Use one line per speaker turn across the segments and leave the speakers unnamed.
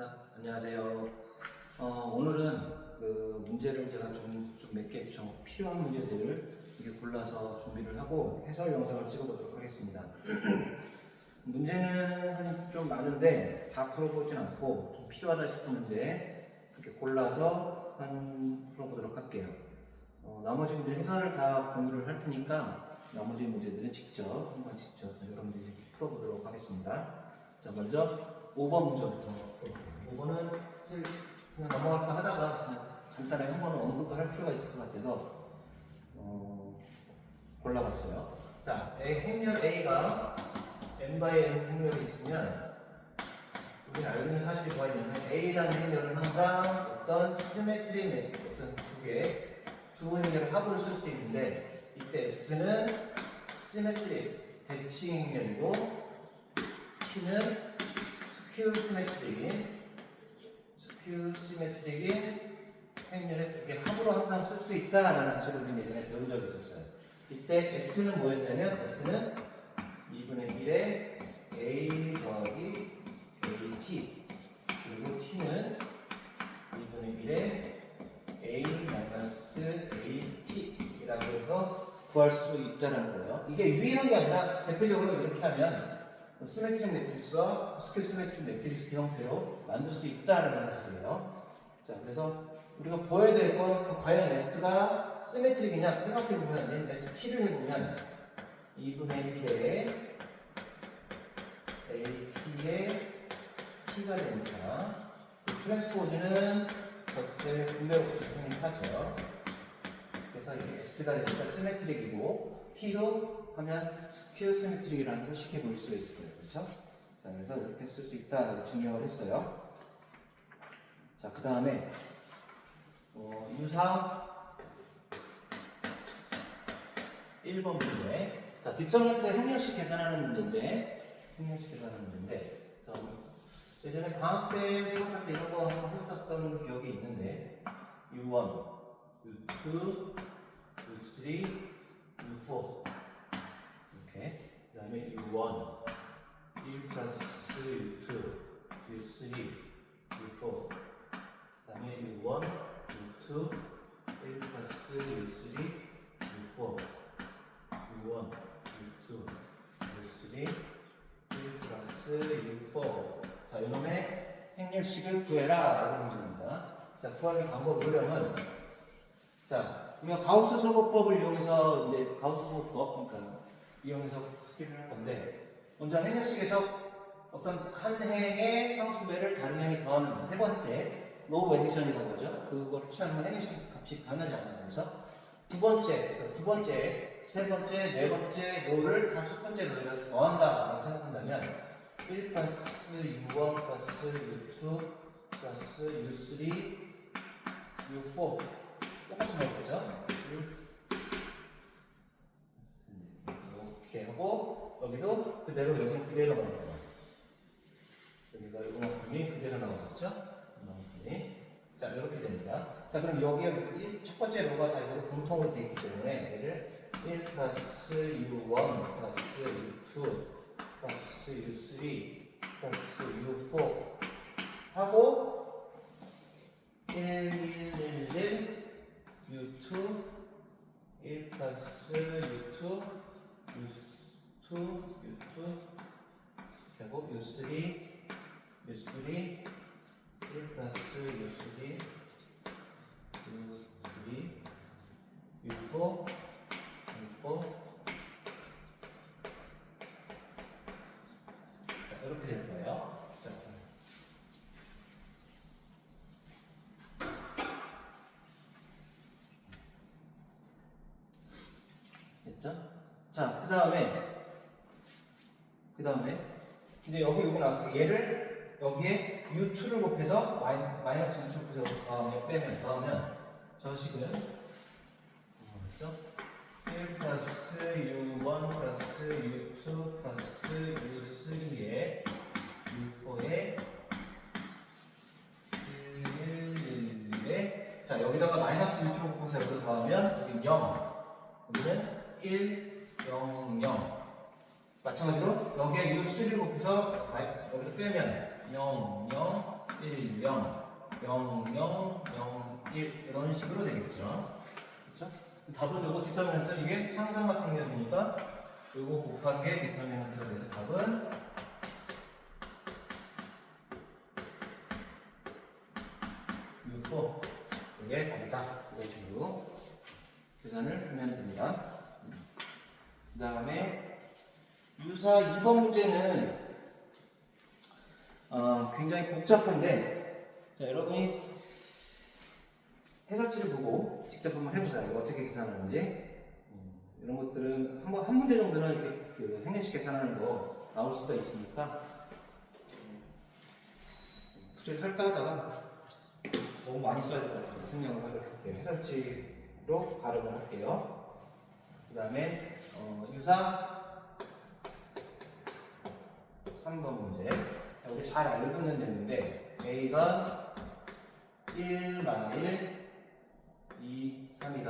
안녕하세요. 오늘은 그 문제를 제가 좀 몇 개 좀 필요한 문제들을 이렇게 골라서 준비를 하고 해설 영상을 찍어보도록 하겠습니다. 문제는 좀 많은데 다 풀어보진 않고 좀 필요하다 싶은 문제 이렇게 골라서 풀어보도록 할게요. 나머지 문제 해설을 다 공유를 할 테니까 나머지 문제들은 직접 여러분들이 풀어보도록 하겠습니다. 자, 먼저 5번 문제부터. 5번은 그냥 넘어갈까 하다가 그냥 간단하게 한 번은 언급을 할 필요가 있을 것 같아서 골라봤어요. 자, 행렬 A가 n/n 행렬이 있으면 우리는 알고 있는 사실이 뭐가 있냐면 A라는 행렬은 항상 어떤 시메트리 어떤 두 행렬의 합을 쓸 수 있는데 이때 S는 시메트리 대칭 행렬이고 T는 스큐 시메트릭인 행렬의 두 개 합으로 항상 쓸 수 있다라는 사실을 우리는 예전에 배운 적이 있었어요. 이때 S는 뭐였냐면 S는 2분의 1의 A 더하기 AT 그리고 T는 2분의 1의 A 마이너스 AT라고 해서 구할 수 있다는 거예요. 이게 유일한 게 아니라 대표적으로 이렇게 하면 시메트릭 매트리스와 스큐 시메트릭 매트리스 형태로 만들 수 있다는 사실이에요. 자, 그래서 우리가 보여야 될 건 과연 S가 시메트릭이냐 생각해보면 ST를 해보면 2분의 1의 AT의 T가 되니까 트랜스포즈는 젖을 분배로 성립하죠. 그래서 이게 S가 되니까 시메트릭이고 T로 하면 스큐 시메트릭이라는 걸 쉽게 볼 수가 있을 거예요. 그렇죠? 자, 그래서 이렇게 쓸 수 있다고 증명을 했어요. 자, 그 다음에 유사 1번 문제. 자, 뒷점한테 행렬식 계산하는 문제인데 자, 예전에 방학 때 수업할 때 이런 거 한번 했었던 기억이 있는데 U1, U2, U3, U4 이렇게 그 다음에 U1, 1 플러스 U2, U3, U4 그 다음에 U1, U2, 1 플러스 U3, U4 U1, U2, U3, 1 플러스 U4 자, 이놈의 행렬식을 구해라 이런 문제입니다. 자, 구하는 방법 요령은 자, 우리가 가우스 소거법을 이용해서 이제 가우스 소거법 그러니까 이용해서 풀이를 할 건데 먼저 행렬식에서 어떤 한 행의 상수배를 다른 행이 더하는 세 번째 로우 에디션이라고 하죠. 그걸 취하면 행렬식 값이 변하지 않는 거죠. 두 번째, 세 번째, 네 번째 로우를 다 첫 번째 로우에 더한다라고 생각한다면 1 플러스 U1 플러스 U2 플러스 U3 U4 똑같이 나올 거죠. 이렇게 하고 여기도 그대로 여기는 그대로 나올 거예요. 여기가 요만큼이 그대로 나오겠죠. 요만큼이 자 이렇게 됩니다. 자 그럼 여기에 첫 번째 로가 다 이거로 공통으로 되어 있기 때문에 얘를 1 플러스 U1 플러스 U2 플러스 U3 플러스 U4 하고 1 U2 1 플러스 U2 결국 U3 1 플러스 U3 U4 이렇게 될 거예요. 자, 됐죠? 자, 그 다음에 근데 여기 나왔으니까 얘를 여기에 U2를 곱해서 마이너스 U2 곱해서 더하면 저 식은 뭐였죠? 1 플러스 U1 플러스 U2 플러스 U3에 U4에 1 자 여기다가 마이너스 U2를 곱해서 여기다 더하면 여기 0 여기는 1 0 0 마찬가지로 여기에 U3를 곱해서 여기서 빼면 0 0 1, 0, 0, 0, 0, 1 이런 식으로 되겠죠. 그렇죠? 답은 요거 디터미넌트 이게 상삼각형이니까 요거 곱한 게 디터미넌트가 돼서 답은 6호 이게 답이다. 이런 식으로 계산을 하면 됩니다. 그 다음에 유사 2번 문제는 굉장히 복잡한데, 자, 여러분이 해설지를 보고 직접 한번 해보세요. 이거 어떻게 계산하는지. 이런 것들은 한 문제 정도는 이렇게 그 행렬식 계산하는 거 나올 수가 있으니까 풀이를 할까 하다가 너무 많이 써야 될 것 같아서 생략을 하게 해설지로 발음을 할게요. 그 다음에 유사 3번 문제. 우리 잘 알고 있는 내용인데 A가 1, 마일 2, 3이다.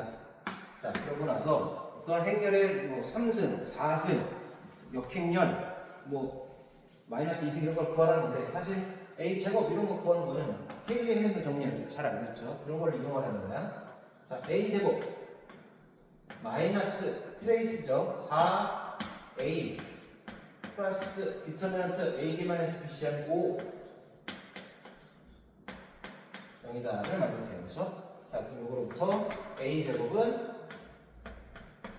자, 그러고 나서 어떤 행렬의 뭐 3승, 4승, 역행렬, 뭐 마이너스 2승 이런 걸 구하라는 건데 사실 A 제곱 이런 거 구하는 거는 케일리 헤민드 정리합니다. 잘 알고 있죠? 그런 걸 이용하라는 거야. 자, A 제곱 마이너스 트레이스죠. 4A 플러스 디터미넌트 AB 마이너스 BC는 5 0이다를 만족해요. 그렇죠? 자, 그럼 이거로부터 A 제곱은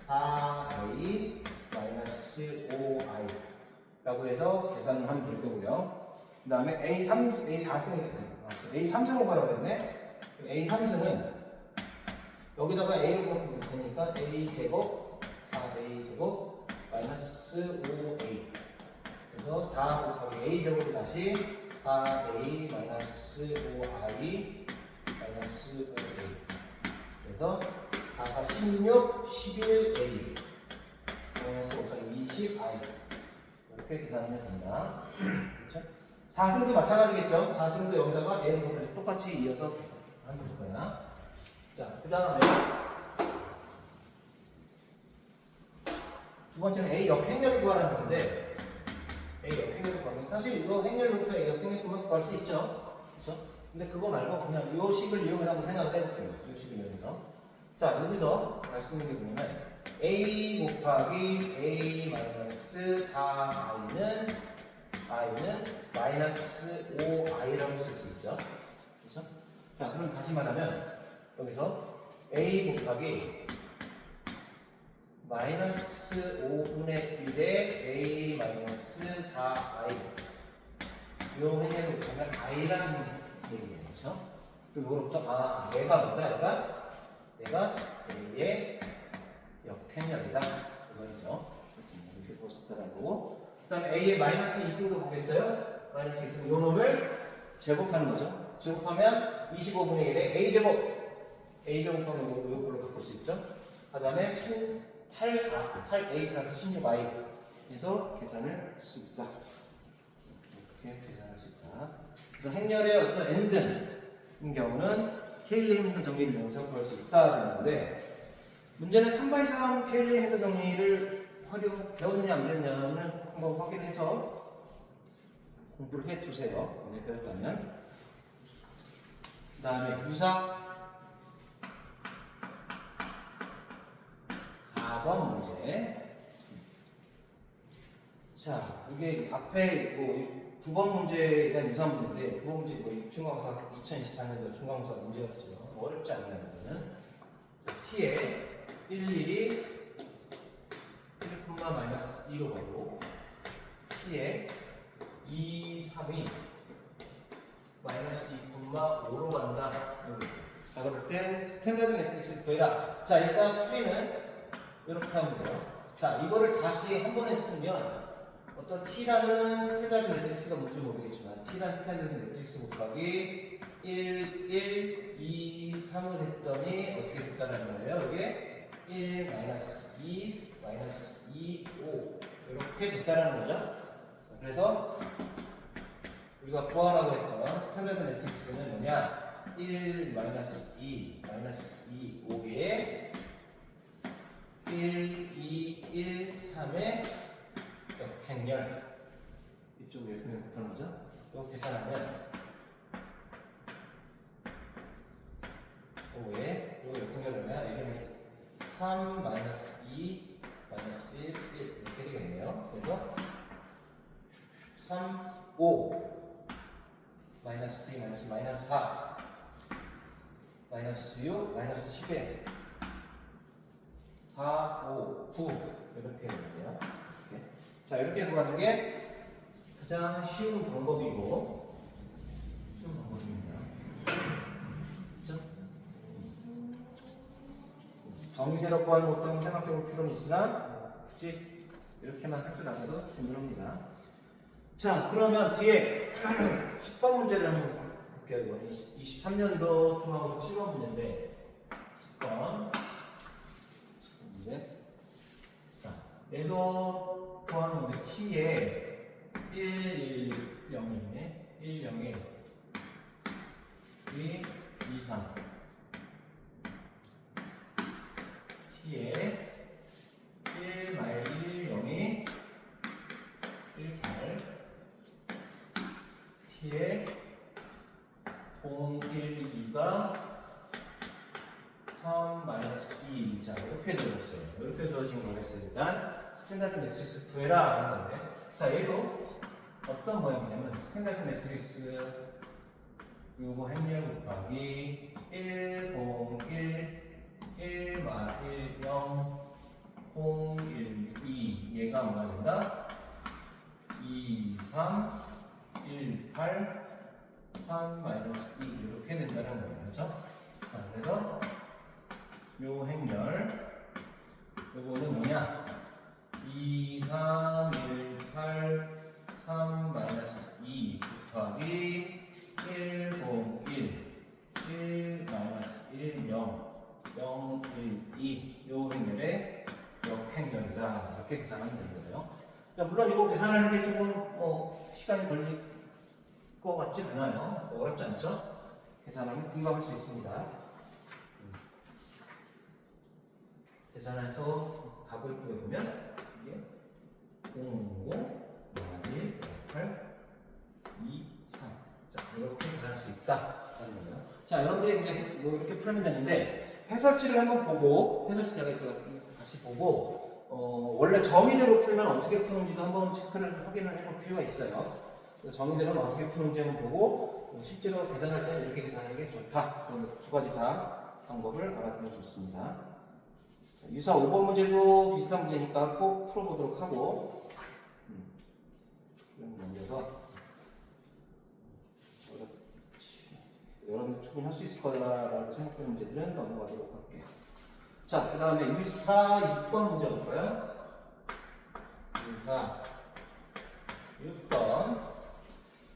4A 마이너스 5I 라고 해서 계산을 하면 될 거고요. 그 다음에 A3승을 구하라고 했네. A3승은 여기다가 A를 곱하면 될 테니까 A 제곱 4A 제곱 마이너스 5A 그래서 4 곱하기 A 제곱이 다시 4A 마이너스 5I 마이너스 5A 그래서 4, 4, 16, 11A 마이너스 5, 4, 20I 이렇게 계산하면 됩니다. 그렇죠? 4승도 마찬가지겠죠? 4승도 여기다가 A를 곱해서 똑같이 이어서 계산하면 될 거야. 자, 그 다음에 두 번째는 A 역행렬을 구하라는 건데 A 역행렬을 구하면 사실 이거 행렬로부터 A 역행렬 구할 수 있죠? 그렇죠? 근데 그거 말고 그냥 요 식을 이용해서 한번 생각을 해볼게요. 요 식을 이용해서. 자, 여기서 말씀드린 게 뭐냐면 A 곱하기 A 마이너스 4I는 마이너스 5I라고 쓸 수 있죠. 그렇죠? 자, 그럼 다시 말하면 여기서 A 곱하기 마이너스 5분의 1에 A 마이너스 4I 요 행렬을 보면 I라는 얘기예요. 그렇죠? 그리고 이거로부터 얘가 뭐다? 얘가 A의 역행렬이다. 이거죠. 이렇게 볼 수 있다는 거고. 그 다음에 A의 마이너스 2승도 보겠어요? 마이너스 2승 요 놈을 제곱하는 거죠. 제곱하면 25분의 1에 A 제곱하면 요걸로 바꿀 수 있죠. 그 다음에 8A 플러스 16I 해서 계산을 할 수 있다. 이렇게 계산할 수 있다. 그래서 행렬의 어떤 n승인 경우는 케일리 헤밀턴 정리를 이용해서 구할 수 있다는 건데 문제는 3x3 케일리 헤밀턴 정리를 배웠느냐 안 배웠느냐는 한번 확인해서 공부를 해주세요. 만약 배웠다면. 그 다음에 유사 4번 문제. 자, 이게 앞에 뭐 9번 문제에 대한 유사한 문제인데 9번 문제 뭐 중간고사 2024년도 중간고사 문제였죠. 어렵지 않나요? 이거는 t에 11이 1,-2로 가고 t에 2, 3이 마이너스 2,5로 간다. 자, 그럴 때 스탠다드 매트리스 구해라. 자, 일단 풀이는 이렇게 하면 돼요. 자, 이거를 다시 한 번 했으면 어떤 t라는 스탠다드 매트리스가 뭔지 모르겠지만 t라는 스탠다드 매트리스 곱하기 1, 1, 2, 3을 했더니 어떻게 됐다는 거예요? 이게 1, 마이너스 2, 마이너스 2, 5 이렇게 됐다는 거죠. 그래서 우리가 구하라고 했던 스탠다드 매트리스는 뭐냐? 1, 마이너스 2, 마이너스 2, 5에 1, 2, 1, 3의 역행렬 이쪽에 역행렬 곱하는 거죠. 이거 계산하면 3 마이너스 2 마이너스 1 이렇게 되겠네요. 그래서 3 5 마이너스 3 마이너스 4 마이너스 6 마이너스 11 4 5 9 이렇게 되겠네요. 이렇게. 자, 이렇게 구하는 게 가장 쉬운 방법이고 쉬운 방법입니다. 그렇죠? 정의대로 구하는 것도 한번 생각해 볼 필요는 있으나 굳이 이렇게만 할 줄 알아도 충분합니다. 자, 그러면 뒤에 10번 문제를 한번 볼게요. 이건 23년도 중학교 7번 문제인데 10번 문제. 자, 얘도 구하는 건데 t에 1, 1, 0이네. 1, 0에 2, 2, 3 t에 1, 0이 1, 8 t에 0, 1, 2가 3, 마이너스 2. 자, 이렇게 되어있어요. 이렇게 되어진 거겠어요. 일단 스탠다드 매트리스 구해라 하는 건데, 자, 얘도 어떤 모양이냐면 스탠다드 매트리스 요거 행렬 곱하기 1, 0, 1 1, 1, 0 0, 1, 2 얘가 뭐가 된다? 2, 3 1, 8 3, 마이너스 2 이렇게 된다는 거예요. 그렇죠? 자, 그래서 요 행렬 요거는 뭐냐? 2, 3, 1, 8 3, 마이너스 2 곱하기 1, 0, 1 1, 마이너스 1, 0 0, 1, 2 요 행렬의 역행렬이다. 이렇게 계산하면 되는 거예요. 물론 이거 계산하는 게 조금 시간이 걸릴 것 같지 않아요. 어렵지 않죠? 계산하면 금방 할 수 있습니다. 계산해서 답을 구해보면 이게 0, 5, 1, 8, 2, 3 자, 이렇게 계산할 수 있다. 자, 여러분들이 이제 뭐 이렇게 풀면 되는데 해설지를 한번 보고 해설지 내가 같이 보고 원래 정의대로 풀면 어떻게 푸는지도 한번 체크를 확인을 해볼 필요가 있어요. 정의대로는 어떻게 푸는지 한번 보고 실제로 계산할 때는 이렇게 계산하는 게 좋다. 그럼 두 가지 다 방법을 알아두면 좋습니다. 유사 5번 문제도 비슷한 문제니까 꼭 풀어보도록 하고 넘겨서 여러분들 충분히 할 수 있을 거라고 생각되는 문제들은 넘어가도록 할게요. 자, 그 다음에 유사 6번 문제 볼까요? 유사 6번.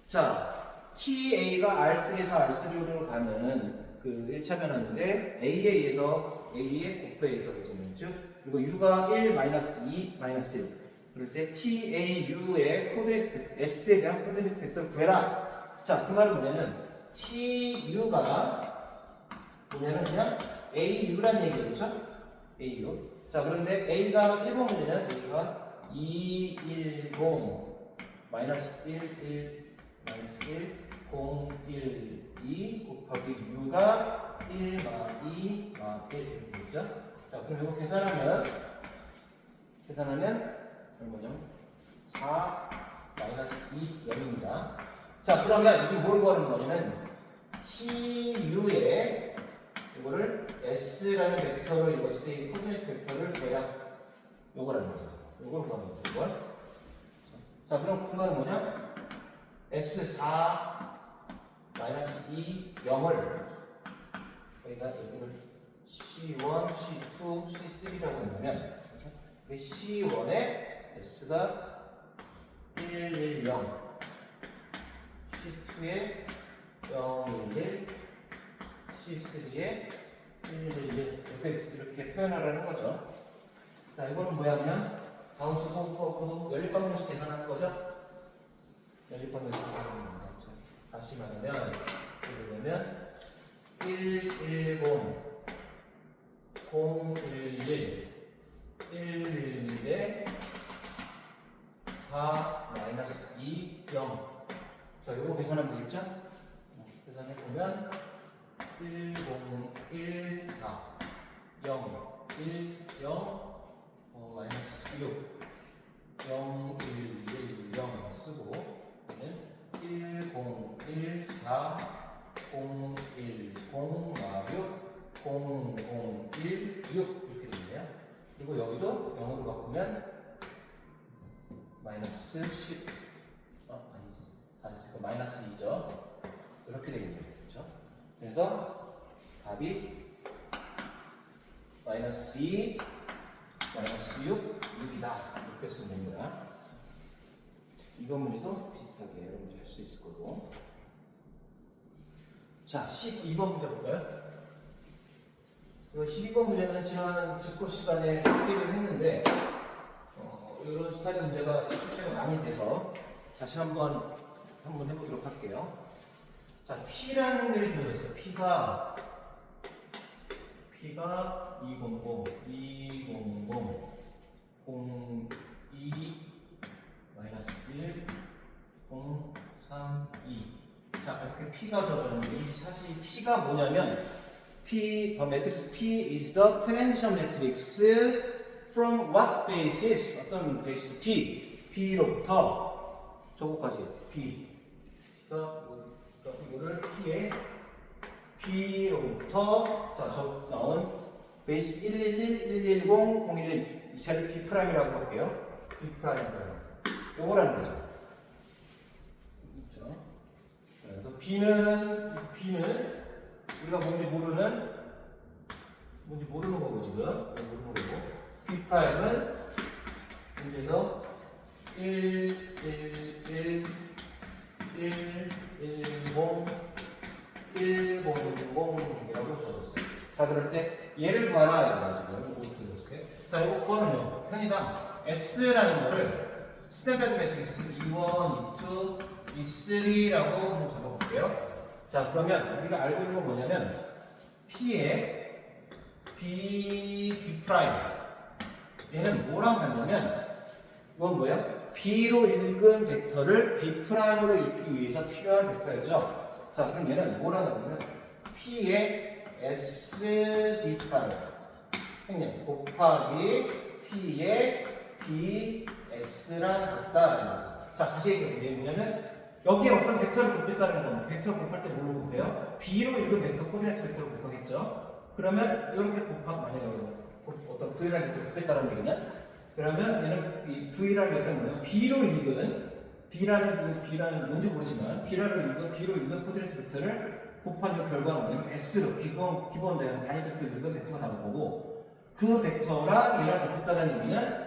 자, TA가 R3에서 R3로 가는 그 1차 변화인데 A에 의해서 A의 곱해에서 그죠? 그리고 U가 1, 마이너스 2, 마이너스 1. 그럴 때 TAU의 코디네이트 S에 대한 코디네이트 벡터를 구해라. 자, 그 말은 뭐냐면 TU가 뭐냐면 그냥 AU란 얘기예요. 그렇죠? AU. 자, 그런데 A가 1번 문제는 A가 210 마이너스 1, 1 마이너스 1 0, 1, 2 곱하기 U가 1, 마 2, 마 1 이렇게 되죠? 자, 그럼 이거 계산하면 뭐냐면 4 마이너스 2 0입니다. 자, 그러면 이게 뭘 구하는 거냐면 TU에 이거를 S라는 벡터로 읽었을 때 이 코디네이트 벡터를 대략 요거라는 거죠. 요걸 구하는 거죠. 이걸. 자, 그럼 그 말은 뭐냐? S4 마이너스 2 0을 여기다 여기를 C1, C2, C3라고 한다면 C1에 S가 1, 1, 0 C2에 0, 1, 1 C3에 1, 1, 1 이렇게 표현하라는 거죠. 자, 이거는 뭐야? 그냥 가우스 소수하고 연립방정식 계산하는 거죠? 연립방정식 계산하는 겁니다. 다시 말하면 예를 들면 110 011 111에 4 마이너스 2 0 자, 이거 계산하면 되겠죠? 계산해보면 1014 0 1, 0, 마이너스 6, 0, 1, 1, 0 쓰고, 얘는 1, 0, 1, 4, 0, 1, 0, 6, 0, 0, 1, 6 이렇게 되네요. 그리고 여기도 0으로 바꾸면 마이너스 10, 아니지, 잘했으니까 마이너스 2죠. 이렇게 되겠네요. 그렇죠? 그래서 답이 마이너스 2, 마이너스 6, 6이다. 이렇게 쓰면 됩니다. 이번 문제도 비슷하게 여러분들 할 수 있을 거고. 자, 12번 문제 볼까요? 12번 문제는 지난 직고 시간에 풀이를 했는데 이런 스타일 문제가 숙제가 많이 돼서 다시 한번 해보도록 할게요. 자, P라는 게 주어져 있어요. P가 200, 200, 02, 마이너스 1, 0, 3, 2. 자, 이렇게 P가 주어졌는데 이 사실 P가 뭐냐면 the matrix P is the transition matrix from what basis? 어떤 베이스? B로부터 저거까지 B가 이거를 B로부터 자, 저 나온 베이스 111, 110, 011 이 자리 B'이라고 할게요. B'이라고 요거라는 거죠. 그렇죠? 그래서 B는 우리가 뭔지 모르는 거고 지금 모르는 거고 B'은 여기서 1, 1, 1, 1, 1, 0, 1, 0, 0이라고 써줬어요. 자, 그럴 때 얘를 구하라 지금 써줬을 때. 자, 이거 구하면요. 편의상 S라는 거를 스탠다드 매트리스 E1, E2, E3라고 한번 적어볼게요. 자, 그러면 우리가 알고 있는 건 뭐냐면 P의 B 프라임 얘는 뭐랑 같냐면 이건 뭐예요? B로 읽은 벡터를 B 프라임으로 읽기 위해서 필요한 벡터였죠. 자, 그럼 얘는 뭐랑 같냐면 P의 S B 프라임 형님 곱하기 P의 B S랑 같다라는 거죠. 자, 다시 얘기해볼게요. 뭐냐면 여기에 어떤 벡터를 곱했다는 건 벡터를 곱할 때 뭐를 곱해요? B로 읽은 벡터 코디네이트 벡터를 곱하겠죠. 그러면 이렇게 만약에 어떤 V라는 벡터를 곱했다는 얘기는 그러면 얘는 이 V라는 벡터는 뭐예요? B로 읽은 B라는 뭔지 모르지만 B로 읽은 코디네이트 벡터를 곱한 결과는 뭐냐면 S로 기본 단위 벡터 읽은 벡터가 나올 거고 그 벡터랑 얘랑 곱했다는 얘기는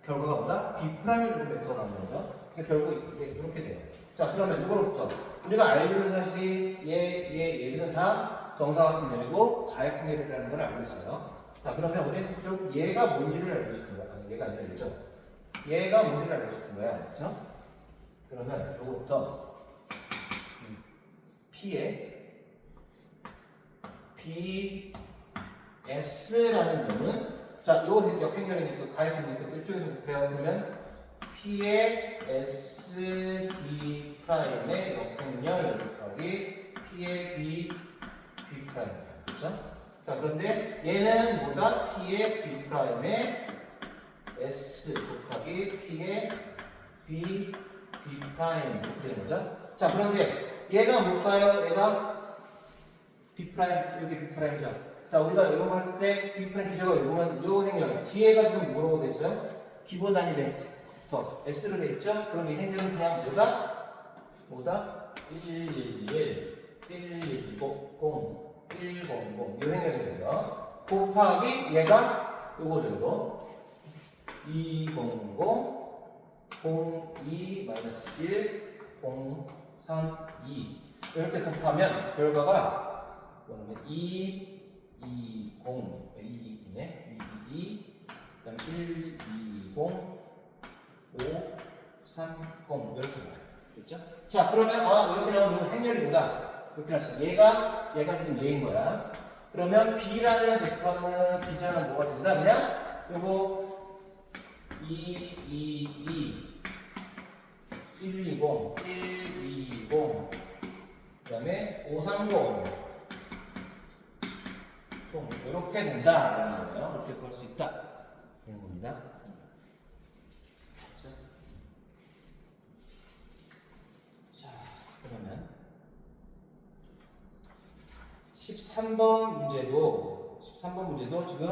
결과가 뭐다? B'을 읽은 벡터가 나오는 거죠. 그래서 결국 이게 이렇게 돼요. 자, 그러면 이거로부터 우리가 알고 있는 사실이 얘는 다 정사각형면이고 가역형면이라는 걸 알고 있어요. 자, 그러면 우리는 결국 얘가 뭔지를 알고 싶은 거야. 아니, 얘가 아니라 얘죠. 얘가 뭔지를 알고 싶은 거야. 그렇죠? 그러면 이거부터 P의 BS라는 놈은 자, 요 역행렬이니까 가역형이니까 이쪽에서 곱해요. 그러면 P의 SB 프라임의 역행렬 곱하기 P의 B 프라임. 그렇죠? 자, 그런데 얘는 뭐다? P의 B 프라임의 S 곱하기 P의 B 프라임 이렇게 되는 거죠? 자, 그런데 얘가 뭘까요? 얘가 B 프라임 여기 B 프라임이죠. 자, 우리가 이거 할 때 B 프라임 기저가 요거만 요 행렬 뒤에가 지금 뭐라고 됐어요? 기본 단위 벡터 S로 돼 있죠? 그럼 이 행렬은 그냥 뭐다? 111, 110, 100, 이 행렬이 되죠. 곱하기 얘가 요거 200, 02, 마이너스 1, 03, 2 이렇게 곱하면 결과가 뭐냐면 2, 20, 2이네 2, 그다음 1, 20, 5, 3, 0 이렇게 나와요. 됐죠? 자, 그러면 이렇게 나오면 행렬이 뭐다? 이렇게 나왔어. 얘가 지금 얘인 거야. 그러면 B라는 벡터는 기저는 뭐가 된다? 그냥 요거 2, 2, 2, 120, 120, 그 다음에 530 이렇게 된다라는 거예요. 이렇게 구할 수 있다. 이런 겁니다. 자, 그러면 13번 문제도 지금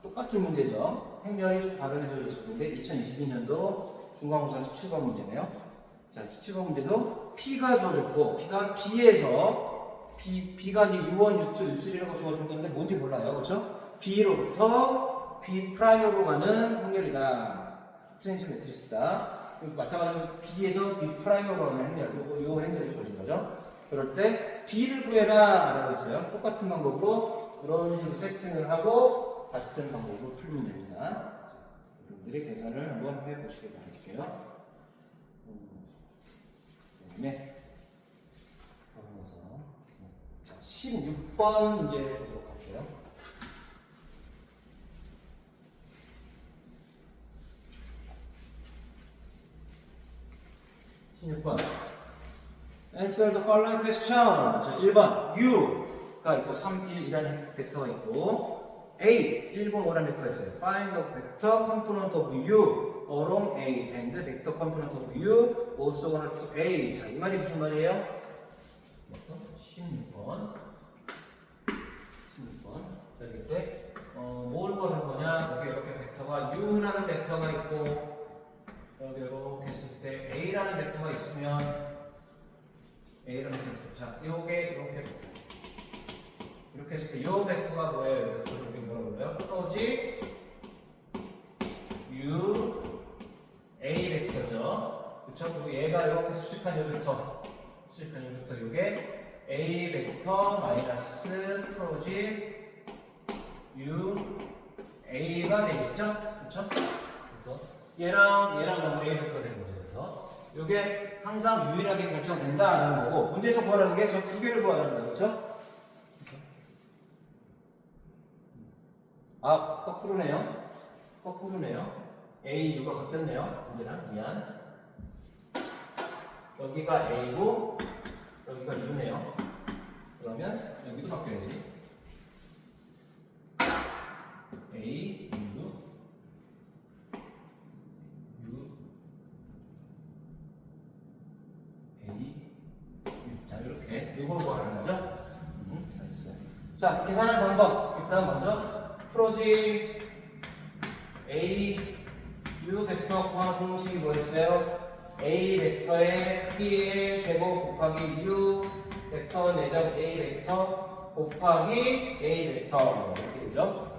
똑같은 문제죠. 행렬이 좀 다르게 있었는데 2022년도 중간고사 17번 문제네요. 자, 17번 문제도 P가 주어졌고 P가 B에서 B가 이제 U1, U2, U3라고 주어진 건데 뭔지 몰라요. 그렇죠? B로부터 B'으로 가는 행렬이다. 트랜스 매트리스다. 마찬가지로 B에서 B'으로 가는 행렬, 요 행렬이 주어진 거죠. 그럴 때 B를 구해라 라고 했어요. 똑같은 방법으로 이런 식으로 세팅을 하고 같은 방법으로 풀면 됩니다. 여러분들이 계산을 한번 해보시길 바랄게요. 네. 자, 16번 문제 보도록 할게요. 16번. Answer the following question. 자, 1번 U가 있고 3, 1이라는 벡터가 있고 A, 105라는 벡터가 있어요. Find the vector component of U along A and the vector component of U orthogonal to A. 자, 이 말이 무슨 말이에요? 16번. 자, 이때 뭘 구하는 거냐? 여기 이렇게 벡터가 U라는 벡터가 있고 여기 이렇게 했을 때 A라는 벡터가 있으면 A라는 벡터. 자, 요게 이렇게 했을 때 요 벡터가 뭐예요? 이렇게 뭐라고 불러요? 프로지 U A 벡터죠. 그쵸? 그리고 얘가 이렇게 수직한 요 벡터. 요게 A 벡터 마이너스 프로지 U A가 되겠죠? 그쵸? 얘랑 A 벡터가 되는 거죠. 그래서 요게 항상 유일하게 결정된다라는 거고, 문제에서 구하라는 게 저 두 개를 구하라는 거죠. 아, 거꾸로네요. A, U가 바뀌었네요. 문제랑 미안. 여기가 A고 여기가 U네요. 그러면 여기도 바뀌어야지. A, U, A, U. 자, 이렇게 이걸 구하는 거죠. 알겠어요. 자, 계산하는 방법. 일단 먼저 프로지 A, U 벡터 구하는 공식이 뭐였어요? A 벡터의 크기의 제곱 곱하기 U 벡터 내적 A 벡터 곱하기 A 벡터 이렇게 되죠?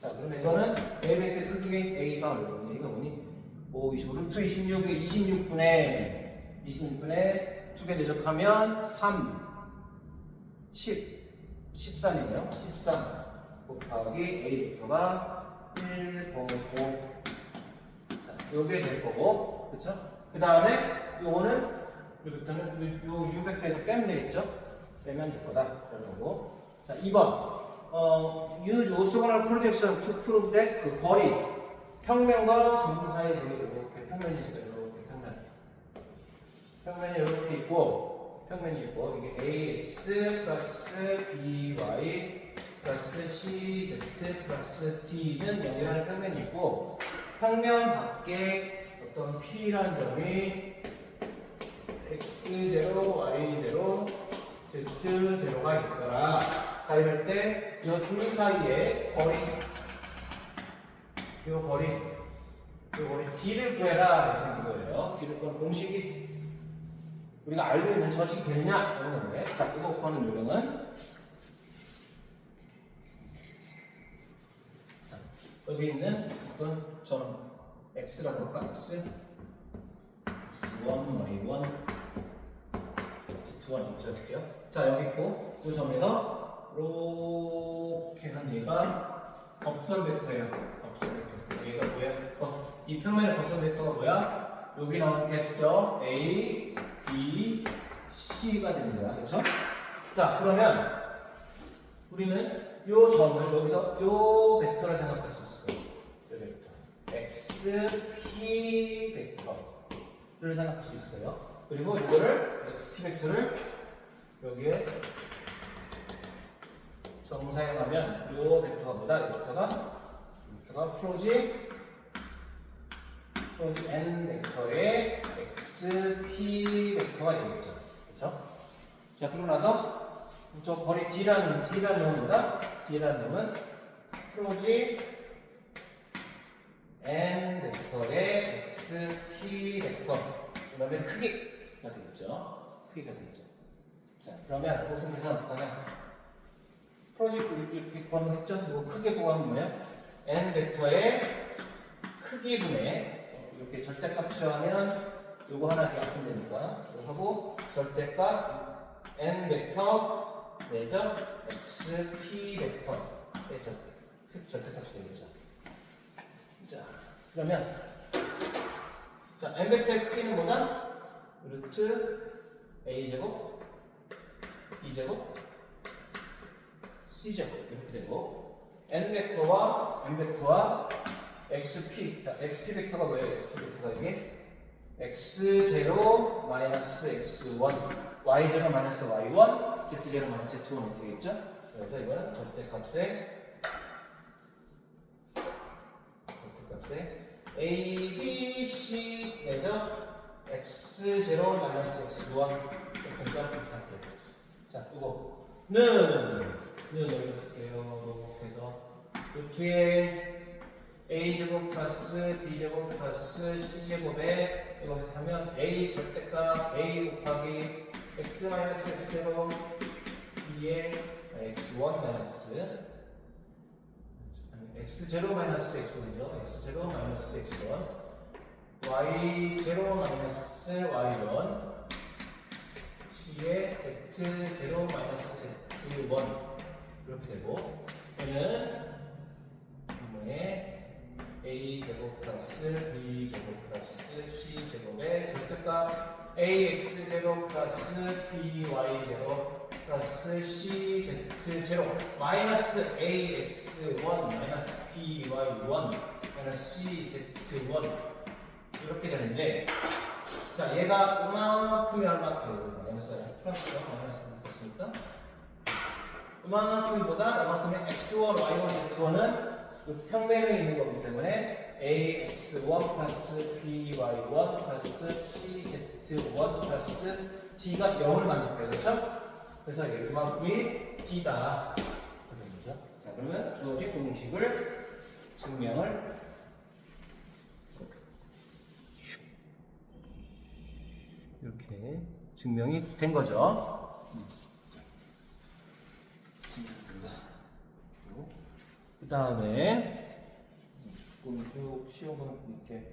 자, 그럼 이거는 A 벡터 크기 A가 뭐니? A가 뭐니? 5, 25, 루트 26에 26분의 두 개 내적하면 3, 10, 13이네요. 13 곱하기 A 벡터가 1, 0, 5. 자, 요게 될 거고, 그쵸? 그 다음에 요거는 요 벡터는 요 U 벡터에서 빼면 되겠죠? 빼면 될 거다. 그런 거고. 자, 2번. use orthogonal projection to prove that 그 거리, 평면과 점들 사이에 이렇게 평면이 있어요. 이렇게 평면이 이렇게 있고, 이게 ax 플러스 by 플러스 cz 플러스 t는 0이라는 평면이 있고, 평면 밖에 어떤 p라는 점이 x0, y0, z0가 있더라. 자, 이럴 때 이 둘 사이의 거리 d를 구해라 이렇게 생긴 거예요. d를 구하는 공식이 우리가 알고 있는 저식이 되느냐 이런 건데, 자, 이거 구하는 요령은 여기 있는 어떤 점 x라고 할까? x 1, y1, z1 이렇게요. 자, 여기 있고 이 점에서 이렇게 한 얘가 법선 벡터예요. 얘가 뭐야? 이 평면의 법선 벡터가 뭐야? 여기 나오는 개수죠. A, B, C가 됩니다. 그렇죠? 자, 그러면 우리는 이 점을 여기서 이 벡터를 생각할 수 있어요. 이 벡터 X, P 벡터를 생각할 수 있어요. 그리고 이거를 X, P 벡터를 여기에 정사용하면 요 벡터가 뭐다? 요 벡터가 프로지 n 벡터의 x, p 벡터가 되겠죠. 그렇죠? 자, 그러고 나서 저 거리 d라는 놈은 뭐다? d라는 놈은 프로지 n 벡터의 x, p 벡터 그러면 크기가 되겠죠. 크기가 되겠죠. 자, 그러면 무슨 계산 어떡하냐? 프로지 이렇게 구하면 했죠? 이거 크게 구하면 뭐예요? n 벡터의 크기분의 이렇게 절대값 취하면 요거 하나 약분 되니까 이거 하고 절대값 n 벡터 내죠? x, p 벡터 내죠? 절대값이 되겠죠. 자, 그러면 자, n 벡터의 크기는 뭐다? 루트 a제곱, b제곱, c제곱 이렇게 되고 n 벡터와 xp, 자, xp 벡터가 뭐예요? xp 벡터가 이게 x0 마이너스 x1, y0 마이너스 y1, z0 마이너스 z1이 되겠죠? 그래서 이거는 절대값에 a, b, c 내죠? x0 마이너스 x1 이렇게 할게요. 자, 이거는 여기 쓸게요. 그래서 루트에 a제곱 플러스 b제곱 플러스 c제곱에 이거 하면 a 절대값 a 곱하기 x 마이너스 x0 b에 x1 마이너스 x0 마이너스 x1이죠. x0 마이너스 x1 y0 마이너스 y1 c에 z0 마이너스 z1 이렇게 되고 얘는 분모에 a제곱 플러스 b제곱 플러스 c제곱의 절대값 ax0 플러스 by0 플러스 cz0 마이너스 ax1 마이너스 by1 마이너스 cz1 이렇게 되는데 자, 얘가 이만큼이 얼마큼 마이너스 플러스가 마이너스가 됐으니까 이만큼보다 이만큼의 x1, y1, z1은 그 평면에 있는 거기 때문에 ax1 플러스 by1 플러스 cz1 플러스 d가 0을 만족해요. 그렇죠? 그래서 이만큼이 d다. 그죠? 자, 그러면 주어진 공식을 증명을 이렇게 증명이 된 거죠. 그 다음에 쭉 쉬운 거는 이렇게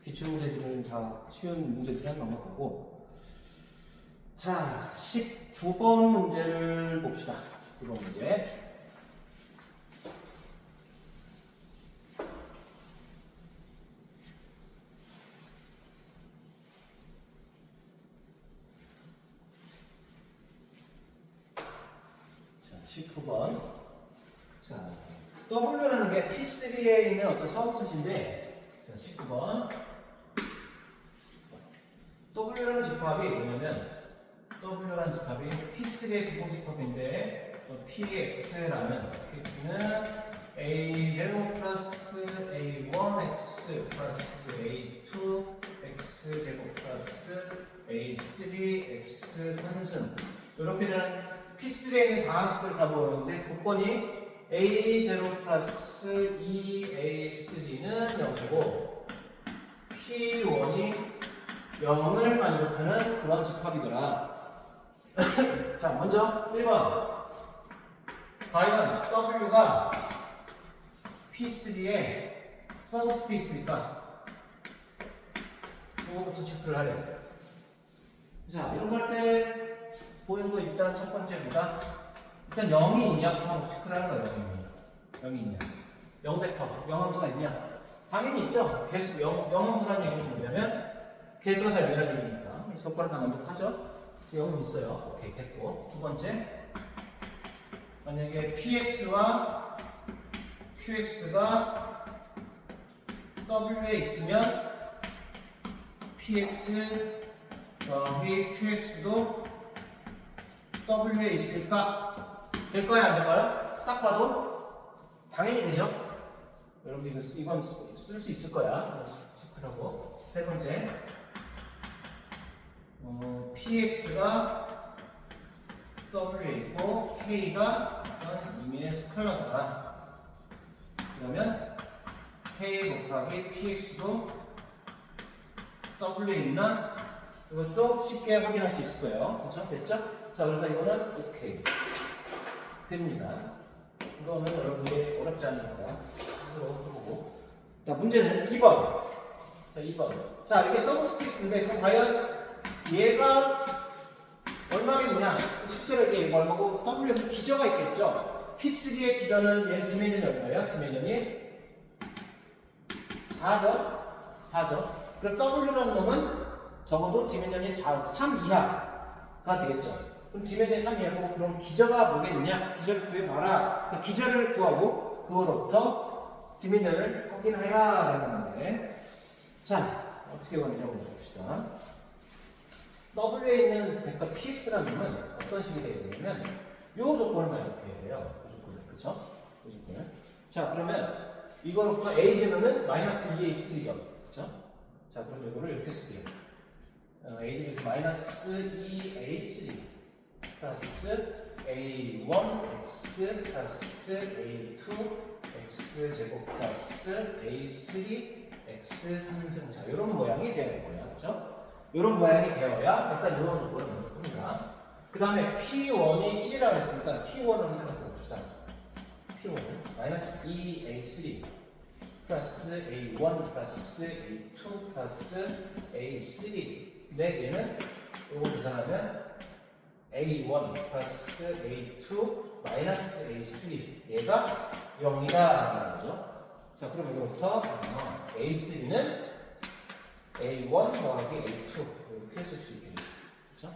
기출 문제들은 다 쉬운 문제들은 넘어가고 자 19번 문제를 봅시다. 19번 문제. 자 19번. 자 W라는 게 P3에 있는 어떤 서브셋인데, 자, 19번. W라는 집합이 뭐냐면, W라는 집합이 P3의 기본 집합인데, PX라는, PX는 A0 플러스 A1X 플러스 A2X 제곱 플러스 A3X 3승. 이렇게 되는 P3에 있는 다항수를 다 모으는데, 조건이 A0 플러스 2A3는 0이고 P1이 0을 만족하는 그런 집합이더라. 자, 먼저 1번. 과연 W가 P3의 서브스페이스일까? 이거부터 체크를 하래요. 자, 이런 거 할 때 보이는 거 일단 첫 번째보다 일단 0이 있냐부터 한번 체크를 하는 거예요. 0이 있냐. 0벡터, 0함수가 있냐. 당연히 있죠. 계수, 0함수라는 얘기는 뭐냐면 계수가 다 0이라는 얘기니까 이 손가락 다 만족하죠. 0은 있어요. 오케이, 됐고. 두 번째, 만약에 px와 qx가 w에 있으면 px 더하기 qx도 w에 있을까? 될 거야, 안 될까요? 딱 봐도 당연히 되죠? 여러분 이건 쓸 수 있을 거야. 체크하고 세 번째 px가 w에 있고 k가 어떤 임의의 스칼라다. 그러면 k 곱하기 px도 w에 있나? 이것도 쉽게 확인할 수 있을 거예요. 그렇죠? 됐죠? 자, 그래서 이거는 오케이 됩니다. 이거는 여러분이 어렵지 않으니까 해보고. 자, 문제는 2번. 자, 2번. 자, 이게 서브스페이스인데 그럼 과연 얘가 얼마겠느냐? 실제로 이게 얼마고 W에서 기저가 있겠죠? P3의 기저는 얘는 디멘전이 얼마예요? 디멘전이 4죠? 그럼 W라는 놈은 적어도 디멘전이 3 이하가 되겠죠? 그럼 디멘전이 3 이하고 그럼 기저가 뭐겠느냐? 기저를 구해봐라. 그 기저를 구하고 그거로부터 디멘전을 확인하여라는 건데, 자, 어떻게 먼저 봅시다. W에 있는 벡터 px라는 놈은 어떤 식이 되게 되냐면 요 조건을 만족해야 돼요. 요 조건을. 그쵸? 요 조건을. 자, 그러면 이거로부터 a제로는 마이너스 2a 3죠. 그쵸? 자, 그럼 이거를 이렇게 쓸게요. a제로에서 마이너스 2a3 플러스 a1x 플러스 a2x 제곱 플러스 a3 x 3승. 자, 이런 모양이 되어야 될 거예요. 그쵸? 이런 모양이 되어야 일단 이런 조건을 넣을 겁니다. 그 다음에 P1이 1이라고 했으니까 P1을 생각해 봅시다. P1은 마이너스 2A3 플러스 A1 플러스 A2 플러스 A3 근데 얘는 이거 계산하면 A1 플러스 A2 마이너스 A3 얘가 0이다 라는 거죠. 자, 그럼 이거부터 A3는 A1 더하기 A2 이렇게 쓸 수 있겠네요. 그렇죠?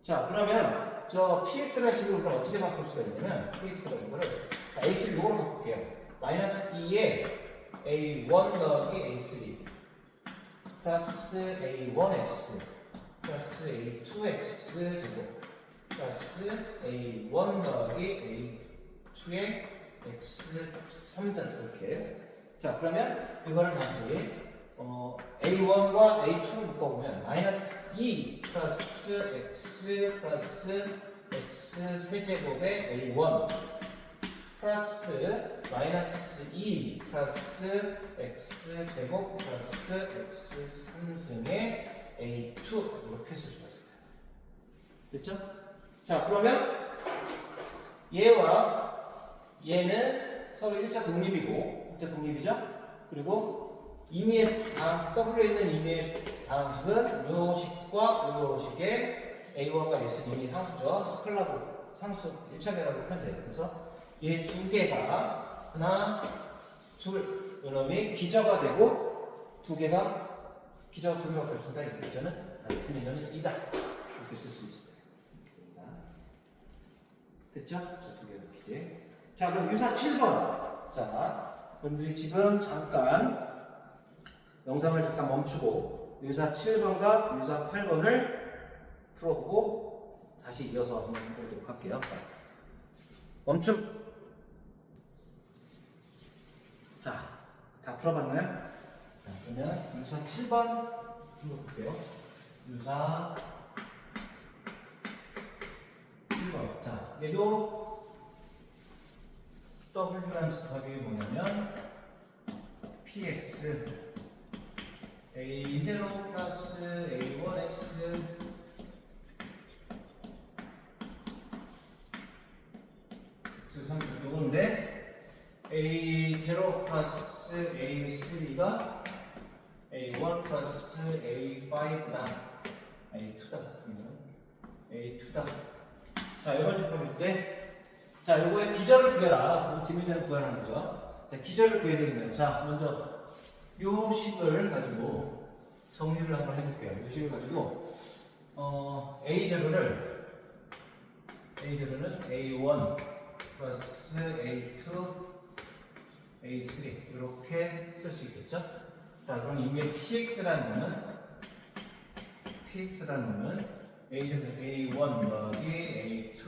자, 그러면 저 PX라는 식으로 그럼 어떻게 바꿀 수가 있냐면 PX라는 거를 A3 이걸로 바꿀게요. 마이너스 2에 A1 더하기 A3 플러스 A1X 플러스 A2X 제곱 플러스 A1 더하기 A2의 X 3선 이렇게. 자, 그러면 이거를 다시 A1과 A2를 묶어보면 마이너스 2 플러스 X 플러스 X 세제곱의 A1 플러스 마이너스 2 플러스 X 제곱 플러스 X 3승의 A2 이렇게 쓸 수가 있어요. 됐죠? 자, 그러면 얘와 얘는 서로 1차 독립이고 1차 독립이죠? 그리고 임의의 다항식, W에 있는 임의의 다항식은 요 식과 요 식의 A1과 S는 임의 상수죠. 스칼라로 상수 1차 변화로 표현돼요. 그래서 얘 두 개가 하나, 둘, 이놈이 기저가 되고 두 개가 기저가 두 개가 됐습니다. 이 기저는 디멘전은 2다. 이렇게 쓸 수 있을 거예요. 이렇게 됩니다. 됐죠? 저 두 개가 기재. 자, 그럼 유사 7번. 자, 여러분들이 지금 잠깐 영상을 잠깐 멈추고 유사 7번과 유사 8번을 풀어보고 다시 이어서 한번 해보도록 할게요. 멈춤. 자, 다 풀어봤나요? 자, 그러면 유사 7번 풀어볼게요. 유사 7번. 자, 얘도 W라는 집합이 뭐냐면 px a0 플러스 a1x 요건데 a0 플러스 a3가 a1 플러스 a5다 a2다 a2다. 자, 이번 집합일 때, 자, 요거의 기저를 구해라. 디멘전을 구하라는 거죠. 자, 기저를 구해야 되겠네요. 자, 먼저 요 식을 가지고 정리를 한번 해볼게요. 요 식을 가지고 A0는 A1 플러스 A2 A3 이렇게 쓸 수 있겠죠? 자, 그럼 이게 PX라는 놈은 A1 더하기 A2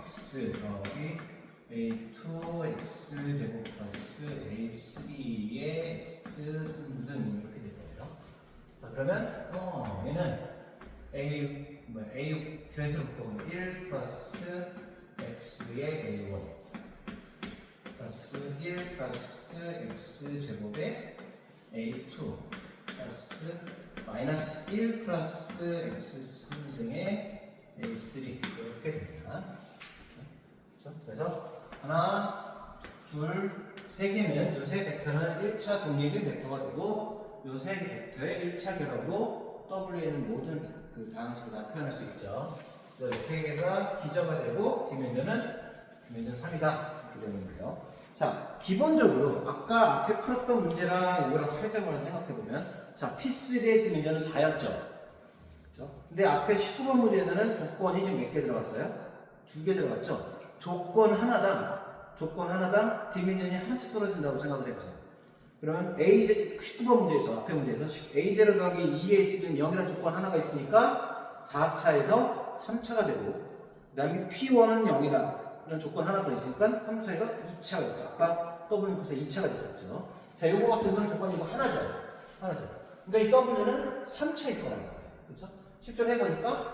x 더하기 a2 x제곱 플러스 a3의 x 3승 이렇게 될 거예요. 자, 그러면 얘는 a 계수로 묶어보면 1 플러스 x의 a1 플러스 1 플러스 x제곱의 a2 플러스 마이너스 1 플러스 x 3승의 a3 이렇게 됩니다. 그래서 하나, 둘, 세 개면 이 세 벡터는 1차 독립인 벡터가 되고 이 세 벡터의 1차 결합으로 W에는 모든 그 방식으로 다 표현할 수 있죠. 그래서 세 개가 기저가 되고 디멘전은 디멘전 3이다 이렇게 되는 거예요. 자, 기본적으로 아까 앞에 풀었던 문제랑 이거랑 차이점을 생각해보면 자, P3의 디멘전은 4였죠. 그렇죠? 근데 앞에 19번 문제에서는 조건이 지금 몇 개 들어갔어요? 2개 들어갔죠? 조건 하나당 디멘전이 하나씩 떨어진다고 생각을 해보세요. 그러면 A, 19번 문제에서, 앞에 문제에서 A0 더하기 2A 는 0이라는 조건 하나가 있으니까 4차에서 3차가 되고, 그 다음에 P1은 0이라는 조건 하나 더 있으니까 3차에서 2차가 됐죠. 아까 W는 그래서 2차가 됐었죠. 자, 요거 같은 건 조건이 이거 하나죠. 그러니까 이 W는 3차일 거라는 거예요. 그렇죠? 실전해보니까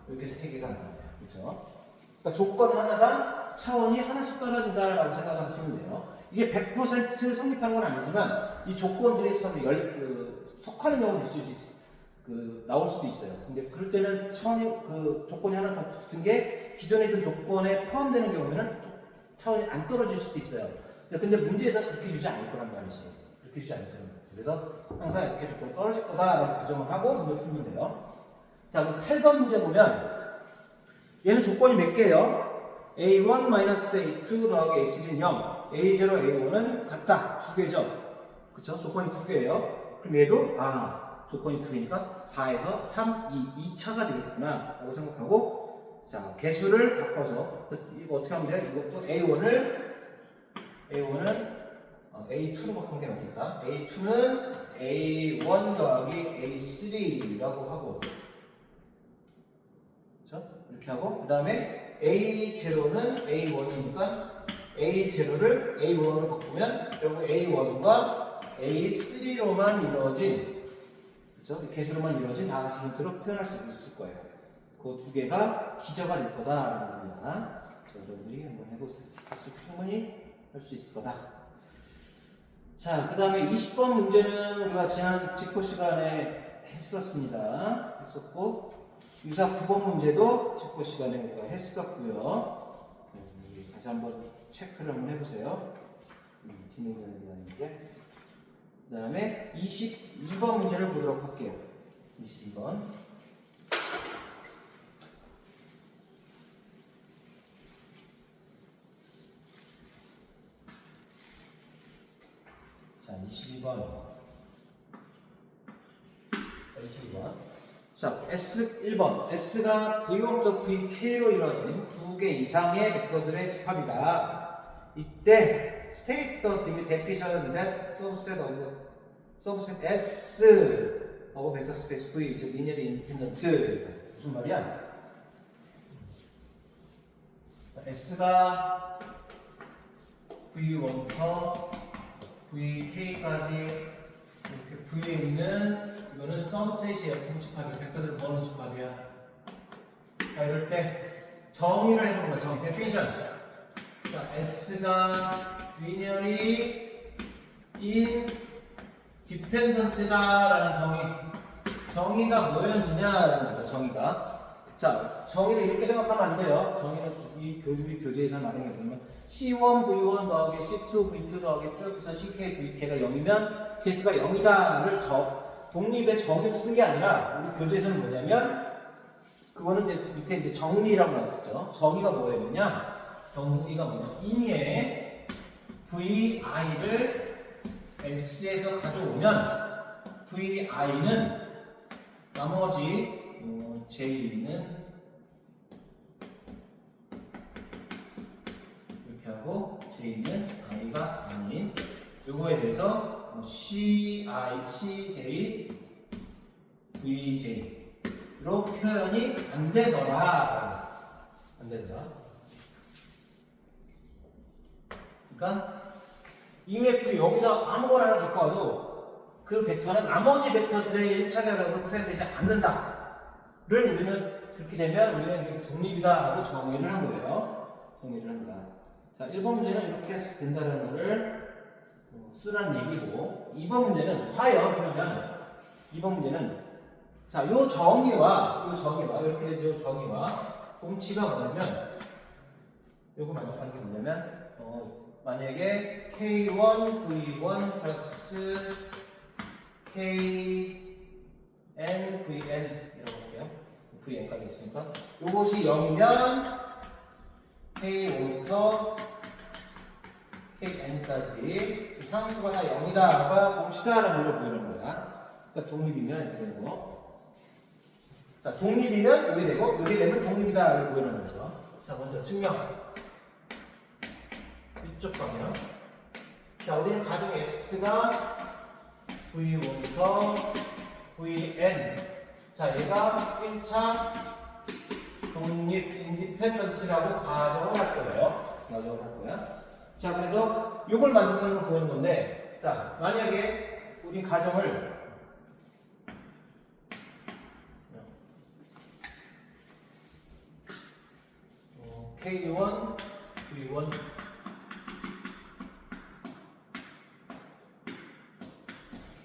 이렇게 3개가 나와요. 그렇죠? 그러니까 조건 하나당 차원이 하나씩 떨어진다라고 생각하시면 돼요. 이게 100% 성립하는 건 아니지만 이 조건들이 서로 속하는 경우도 있을 수 있어요. 나올 수도 있어요. 근데 그럴 때는 차원이 조건이 하나 더 붙은 게 기존에 있던 조건에 포함되는 경우에는 차원이 안 떨어질 수도 있어요. 근데 문제에서 그렇게 주지 않을 거란 말이죠. 그렇게 주지 않을 거란 말이죠. 그래서 항상 이렇게 조건이 떨어질 거다라고 가정을 하고 문제 풀면 돼요. 자, 그럼 8번 문제 보면 얘는 조건이 몇 개예요? A1-A2 더하기 A3는 0, A0, A1은 같다. 2개죠. 그쵸? 조건이 2개예요. 그럼 얘도, 조건이 2개니까 4에서 3, 2차가 되겠구나. 라고 생각하고, 자, 개수를 바꿔서, 이거 어떻게 하면 돼요? 이것도 A1을 A2로 바꾼 게 낫겠다. A2는 A1 더하기 A3라고 하고, 이렇게 하고, 그 다음에 A0는 A1이니까 A0를 A1으로 바꾸면 결국 A1과 A3로만 이루어진, 그렇죠? 개수로만 이루어진 다항식 형태로 표현할 수 있을 거예요. 그 두 개가 기저가 될 거다라는 겁니다. 여러분들이 한번 해보세요. 충분히 할 수 있을 거다. 자, 그 다음에 20번 문제는 우리가 지난 직보 시간에 했었고, 유사 9번 문제도 직보 시간에 우리가 했었고요. 다시 한번 체크를 한번 해보세요. 진행되는 대한 문제. 그 다음에 22번 문제를 보도록 할게요. 22번. 자, 22번. 자, S1번. S가 V1부터 VK로 이루어진 2개 이상의 벡터들의 집합이다. 이때 state the definition that subset S of vector space V, 즉 linearly independent. 무슨 말이야? S가 V1부터 VK까지 이렇게 V에 있는 이거는 썸셋이에요. 부집합이 벡터들 뭐하는 집합이야? 자, 이럴 때 정의를 해보는 거야. 정의, 데피니션. 자, S가 linearly independent다라는 정의가 뭐였느냐라는 거죠. 정의가. 자, 정의를 이렇게 생각하면 안 돼요. 정의는 이 교재에서 말하는 게 뭐냐면 C1, V1 더하기 C2, V2 더하기 쭉 해서 CK, VK가 0이면 개수가 0이다를 독립의 정의를 쓴 게 아니라 우리 교재에서는 뭐냐면 그거는 이제 밑에 이제 정리라고 나왔었죠. 정의가 뭐였느냐? 정의가 뭐냐? 임의의 VI를 S에서 가져오면 VI는 나머지 J는 이렇게 하고 J는 I가 아닌 요거에 대해서 CI, CJ, VJ로 표현이 안 되더라. 그러니까 EMF 여기서 아무거나 하나 갖고 와도 그 벡터는 나머지 벡터들의 1차 결합으로 표현되지 않는다를 우리는 그렇게 되면 우리는 이게 독립이다라고 정의를 한 거예요. 정의를 합니다. 자, 1번 문제는 이렇게 된다는 거를 쓰라는 얘기고 2번 문제는 과연 그러면 2번 문제는 자, 요 정의와 이렇게 된 요 정의와 공치가 뭐냐면 요거 만족하는 게 뭐냐면 만약에 K1, V1 플러스 KN, VN 이라고 할게요. VN까지 있으니까 요것이 0이면 K1부터 KN까지 상수가 다 0이다가 공치다라는 걸 보이는 거야. 그러니까 독립이면 이렇게 되는 거. 자, 독립이면 여기 되고 여기 되면 독립이다를 보이는 거죠. 자, 먼저 증명. 이쪽 방향. 자, 우리는 가정 S가 V1부터 Vn. 자, 얘가 1차 독립 인디펜던트라고 가정을 할 거예요. 가정을 할 거야. 자, 그래서 이걸 만족하는 걸 보이는 건데, 자, 만약에 우리 가정을 K1, V1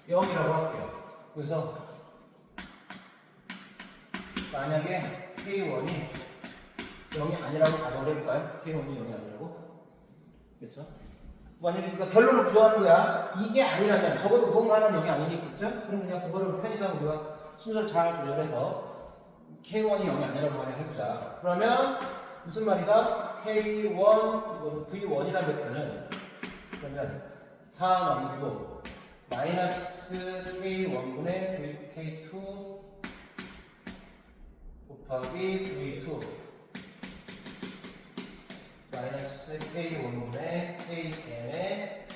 0이라고 할게요. 그래서 만약에 K1이 0이 아니라고 가정을 해볼까요? K1이 0이 아니라고? 그렇죠? 만약에 그러니까 결론을 구조하는 거야. 이게 아니라면 적어도 무언가는 0이 아니겠죠? 그럼 그냥 그거를 편의상 우리가 순서를 잘 조절해서 K1이 0이 아니라고 만약 해보자. 그러면 무슨 말이다? K1, 이건 V1이라는 벡터는 그러면 다 넘기고 마이너스 K1분의 K2 곱하기 V2 마이너스 K1분의 KN의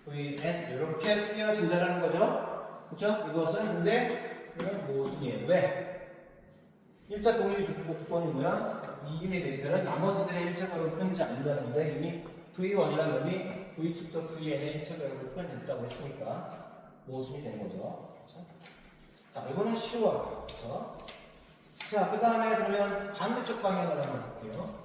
VN 이렇게 쓰여진다는 거죠. 그렇죠? 이것은 근데 이건 모순이에요. 왜? 일자 독립이 조건이 뭐야? 이 유닛 벡터는 나머지들의 1차적으로 표현되지 않는다는 건데 이미 V1이라는 놈이 V2부터 VN의 1차적으로 표현됐다고 했으니까 모순이 되는 거죠. 그렇죠? 자, 이거는 쉬워. 그렇죠? 자, 그 다음에 그러면 반대쪽 방향으로 한번 볼게요.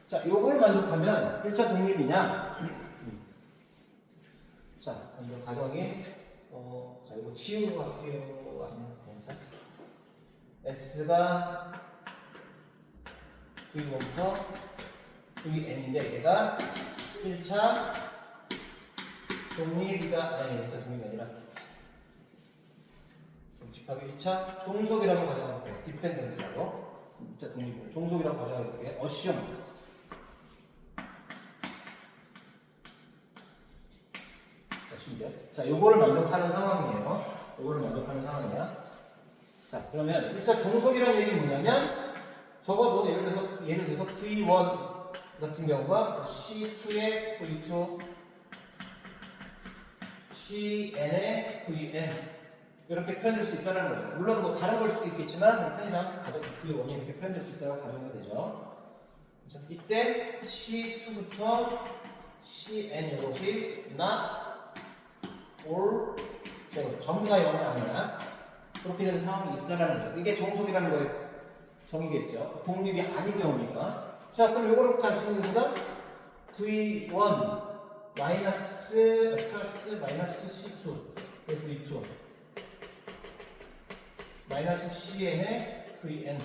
자, 요걸 만족하면 1차 독립이냐? 자, 먼저 가정이 자, 이거 지우고 갈게요. 아니면 그냥 S가 V1부터 VN인데 얘가 1차 독립이다. 아니, 1차 독립이 아니라 집합이 1차 종속이라고 가정할게요. 디펜던트라고. 1차 독립을 종속이라고 가정할게요. 어시엄. 자, 요거를 만족하는 상황이에요. 요거를 만족하는 상황이야. 자, 그러면 1차 종속이라는 얘기는 뭐냐면 적어도 예를 들어서 V1 같은 경우가 C2의 V2 CN의 VN 이렇게 표현될 수 있다는 거죠. 물론 뭐 다른 걸 수도 있겠지만 편의상 가정 V1이 이렇게 표현될 수 있다고 가정이 되죠. 그렇죠? 이때 C2부터 CN 이것이 not or 전부 다 0이 아니야. 그렇게 되는 상황이 있다는 거죠. 이게 종속이라는 거에 정의겠죠. 독립이 아닌 경우니까. 자, 그럼 이거로부터 할 수 있는 거가 V1 마이너스 플러스 마이너스 C2 V2 마이너스 CN의 VN.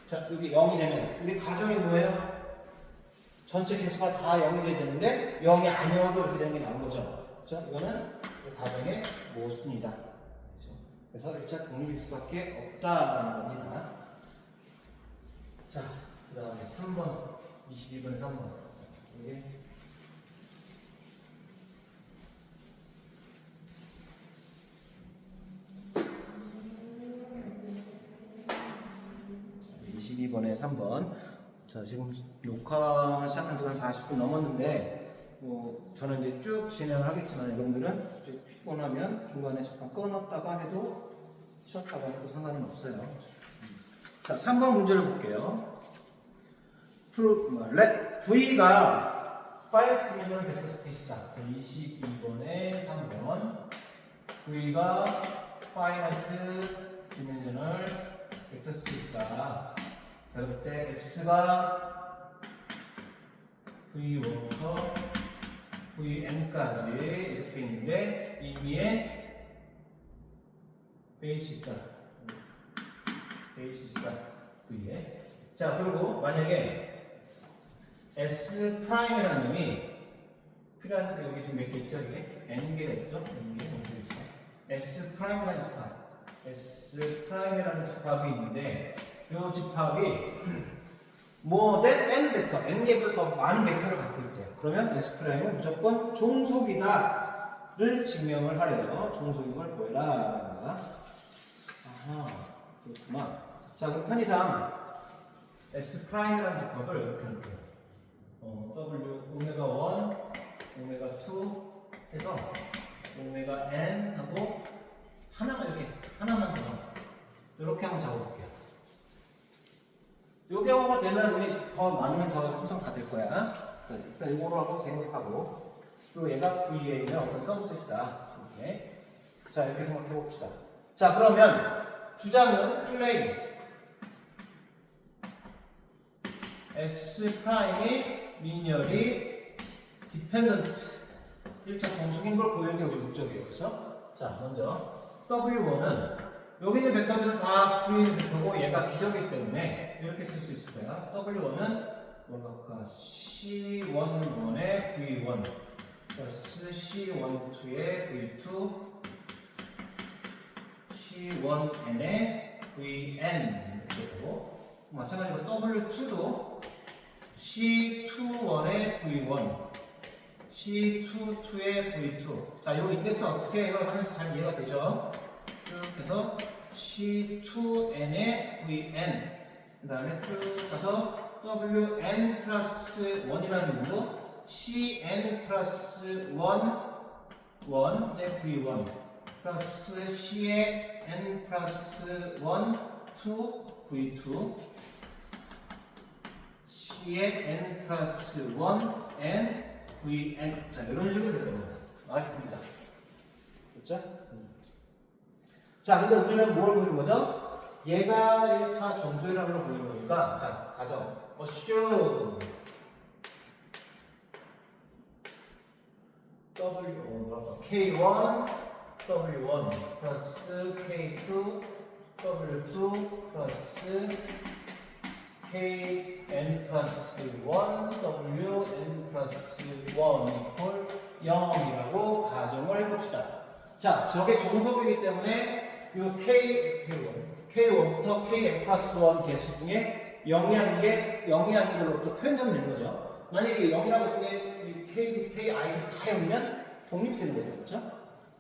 자, 여기 0이 되면 우리 가정이 뭐예요? 전체 개수가 다 0이 돼야 되는데 0이 아니어도 이렇게 되는 게 나온 거죠. 그렇죠? 이거는 가정의 모순이다. 그렇죠? 그래서 1차 독립일 수밖에 없다라는 겁니다. 자, 그 다음에 3번 22번에 3번 이게 22번에 3번. 자, 지금 녹화 시작한 지가 40분 넘었는데 저는 이제 쭉 진행을 하겠지만 여러분들은 이제 피곤하면 중간에 잠깐 끊었다가 해도 쉬었다가 해도 상관은 없어요. 자, 3번 문제를 볼게요. let V가 파이널 디멘전을 벡터 스페이스다. 22번에 3번 V가 파이널 디멘전을 벡터 스페이스다. 그럴 때 S가 V1부터 Vn까지 이렇게 있는데 이 위에 베이시스다. V에. 자, 그리고 만약에 S'이라는 놈이 필요한 여기 지금 몇 개 있죠? 이게 N개가 있죠? N개 어떻게 있어? S'이라는 집합. S'이라는 집합이 있는데 이 집합이 뭐든 N 벡터, N개보다 더 많은 벡터를 갖고 있대요. 그러면 S'은 무조건 종속이다를 증명을 하래요. 종속인 걸 보여라. 아하, 그렇구만. 자, 그럼 편의상 S'이라는 집합을 이렇게 놓을게요. W, 오메가 1, 오메가 2 해서 오메가 N 하고 하나만 더 이렇게 한번 잡아볼게요. 요 경우가 되면 우리 더 많으면 더 항상 다 될 거야. 일단 이거로 하고 생각하고 그리고 얘가 VA는 어떤 서브셋이다. 이렇게. 자, 이렇게 생각해 봅시다. 자, 그러면 주장은 플레인 S'이 리니어리 디펜던트 1차 정수인 걸 보여준 게 우리 목적이에요. 그렇죠? 자, 먼저 W1은 여기 있는 벡터들은 다 V는 벡터고 얘가 기저이기 때문에 이렇게 쓸 수 있을 거야. W1은 뭐랄까 C11의 V1 플러스 C12의 V2 C1n의 Vn 이렇게 되고 마찬가지로 W2도 C21의 V1 C22의 V2 자, 요 인덱스 어떻게 하는지 잘 이해가 되죠? 쭉 해서 C2n의 Vn 그 다음에 쭉 가서 Wn 플러스 1이라는 놈도 Cn 플러스 1의 V1 플러스 C의 n 플러스 1 2 V2 C의 n 플러스 1 n Vn 자, 이런 식으로 되는 겁니다. 알겠습니다. 그렇죠? 자, 근데 우리는 뭘 보이는 거죠? 얘가 1차 정수이라는 걸 보이는 거니까 자, 가정 assume K1 W1 플러스 K2 W2 플러스 Kn 플러스 1 Wn 플러스 1 이퀄 0이라고 가정을 해봅시다. 자, 저게 종속이기 때문에 이 K1부터 Kn 플러스 1 개수 중에 0이 아닌 걸로부터 표현되면 되는 거죠. 만약에 0이라고 했을 때 K, K, I는 다 0이면 독립이 되는 거죠. 그렇죠?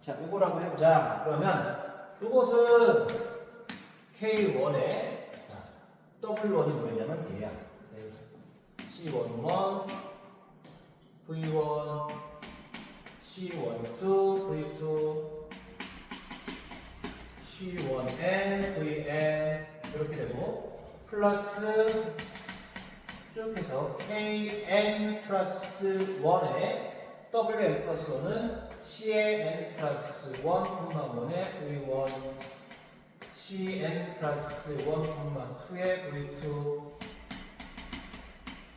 자, 요거라고 해보자. 그러면 이것은 K1에 W1이 뭐냐면 얘야. C11, V1, C12, V2, C1n, Vn 이렇게 되고 플러스 쭉 해서 Kn 플러스 1에 Wn 플러스 1은 C의 n 플러스 1, 1의 V1 Cn 플러스 1, 2의 V2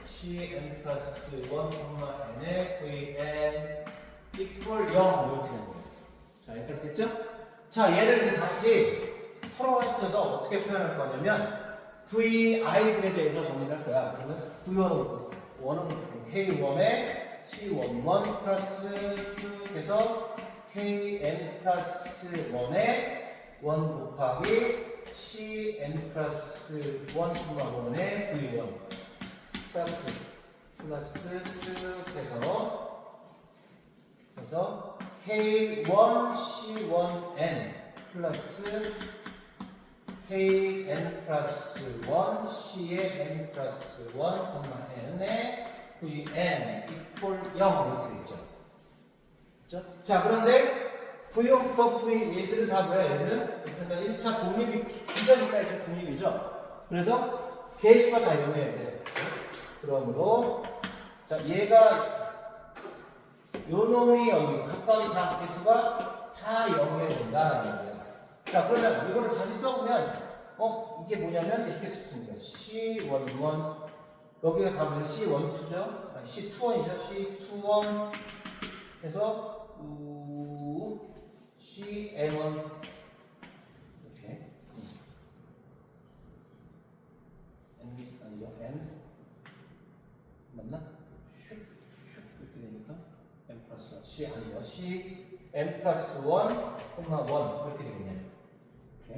Cn 플러스 1, n의 Vn equal 0 이렇게 되는 거예요. 자, 여기까지 됐죠? 자, 얘를 이제 다시 풀어헤쳐서 어떻게 표현할 거냐면 VI들에 대해서 정리를 할 거야. 그러면 V1은 K1에 C11 플러스 2 해서 Kn 플러스 1에 1 곱하기 Cn 플러스 1, 1의 V1 플러스 쭉 해서 K1 C1n 플러스 Kn 플러스 1 C의 n 플러스 1, n의 Vn equal 0 이렇게 되겠죠. 그렇죠? 자, 그런데 V1부터 V 얘들은 다 뭐야? 얘들은 일단 1차 독립이 기저니까 이제 독립이죠. 그래서 개수가 다 0이어야 돼. 그러므로 자 얘가 요 놈이 여기 각각의 다 개수가 다 0이어야 된다라는 얘기야. 자 그러면 이거를 다시 써보면 이게 뭐냐면 이렇게 썼습니다. C11 여기가 다 뭐냐 C12죠? 아니 C21이죠? C21 해서 CN1 이렇게 N 아니죠? N 맞나? 슉 이렇게 되니까 M 플러스 1 C 아니죠? C M 플러스 1, 1 이렇게 되겠네요. 이렇게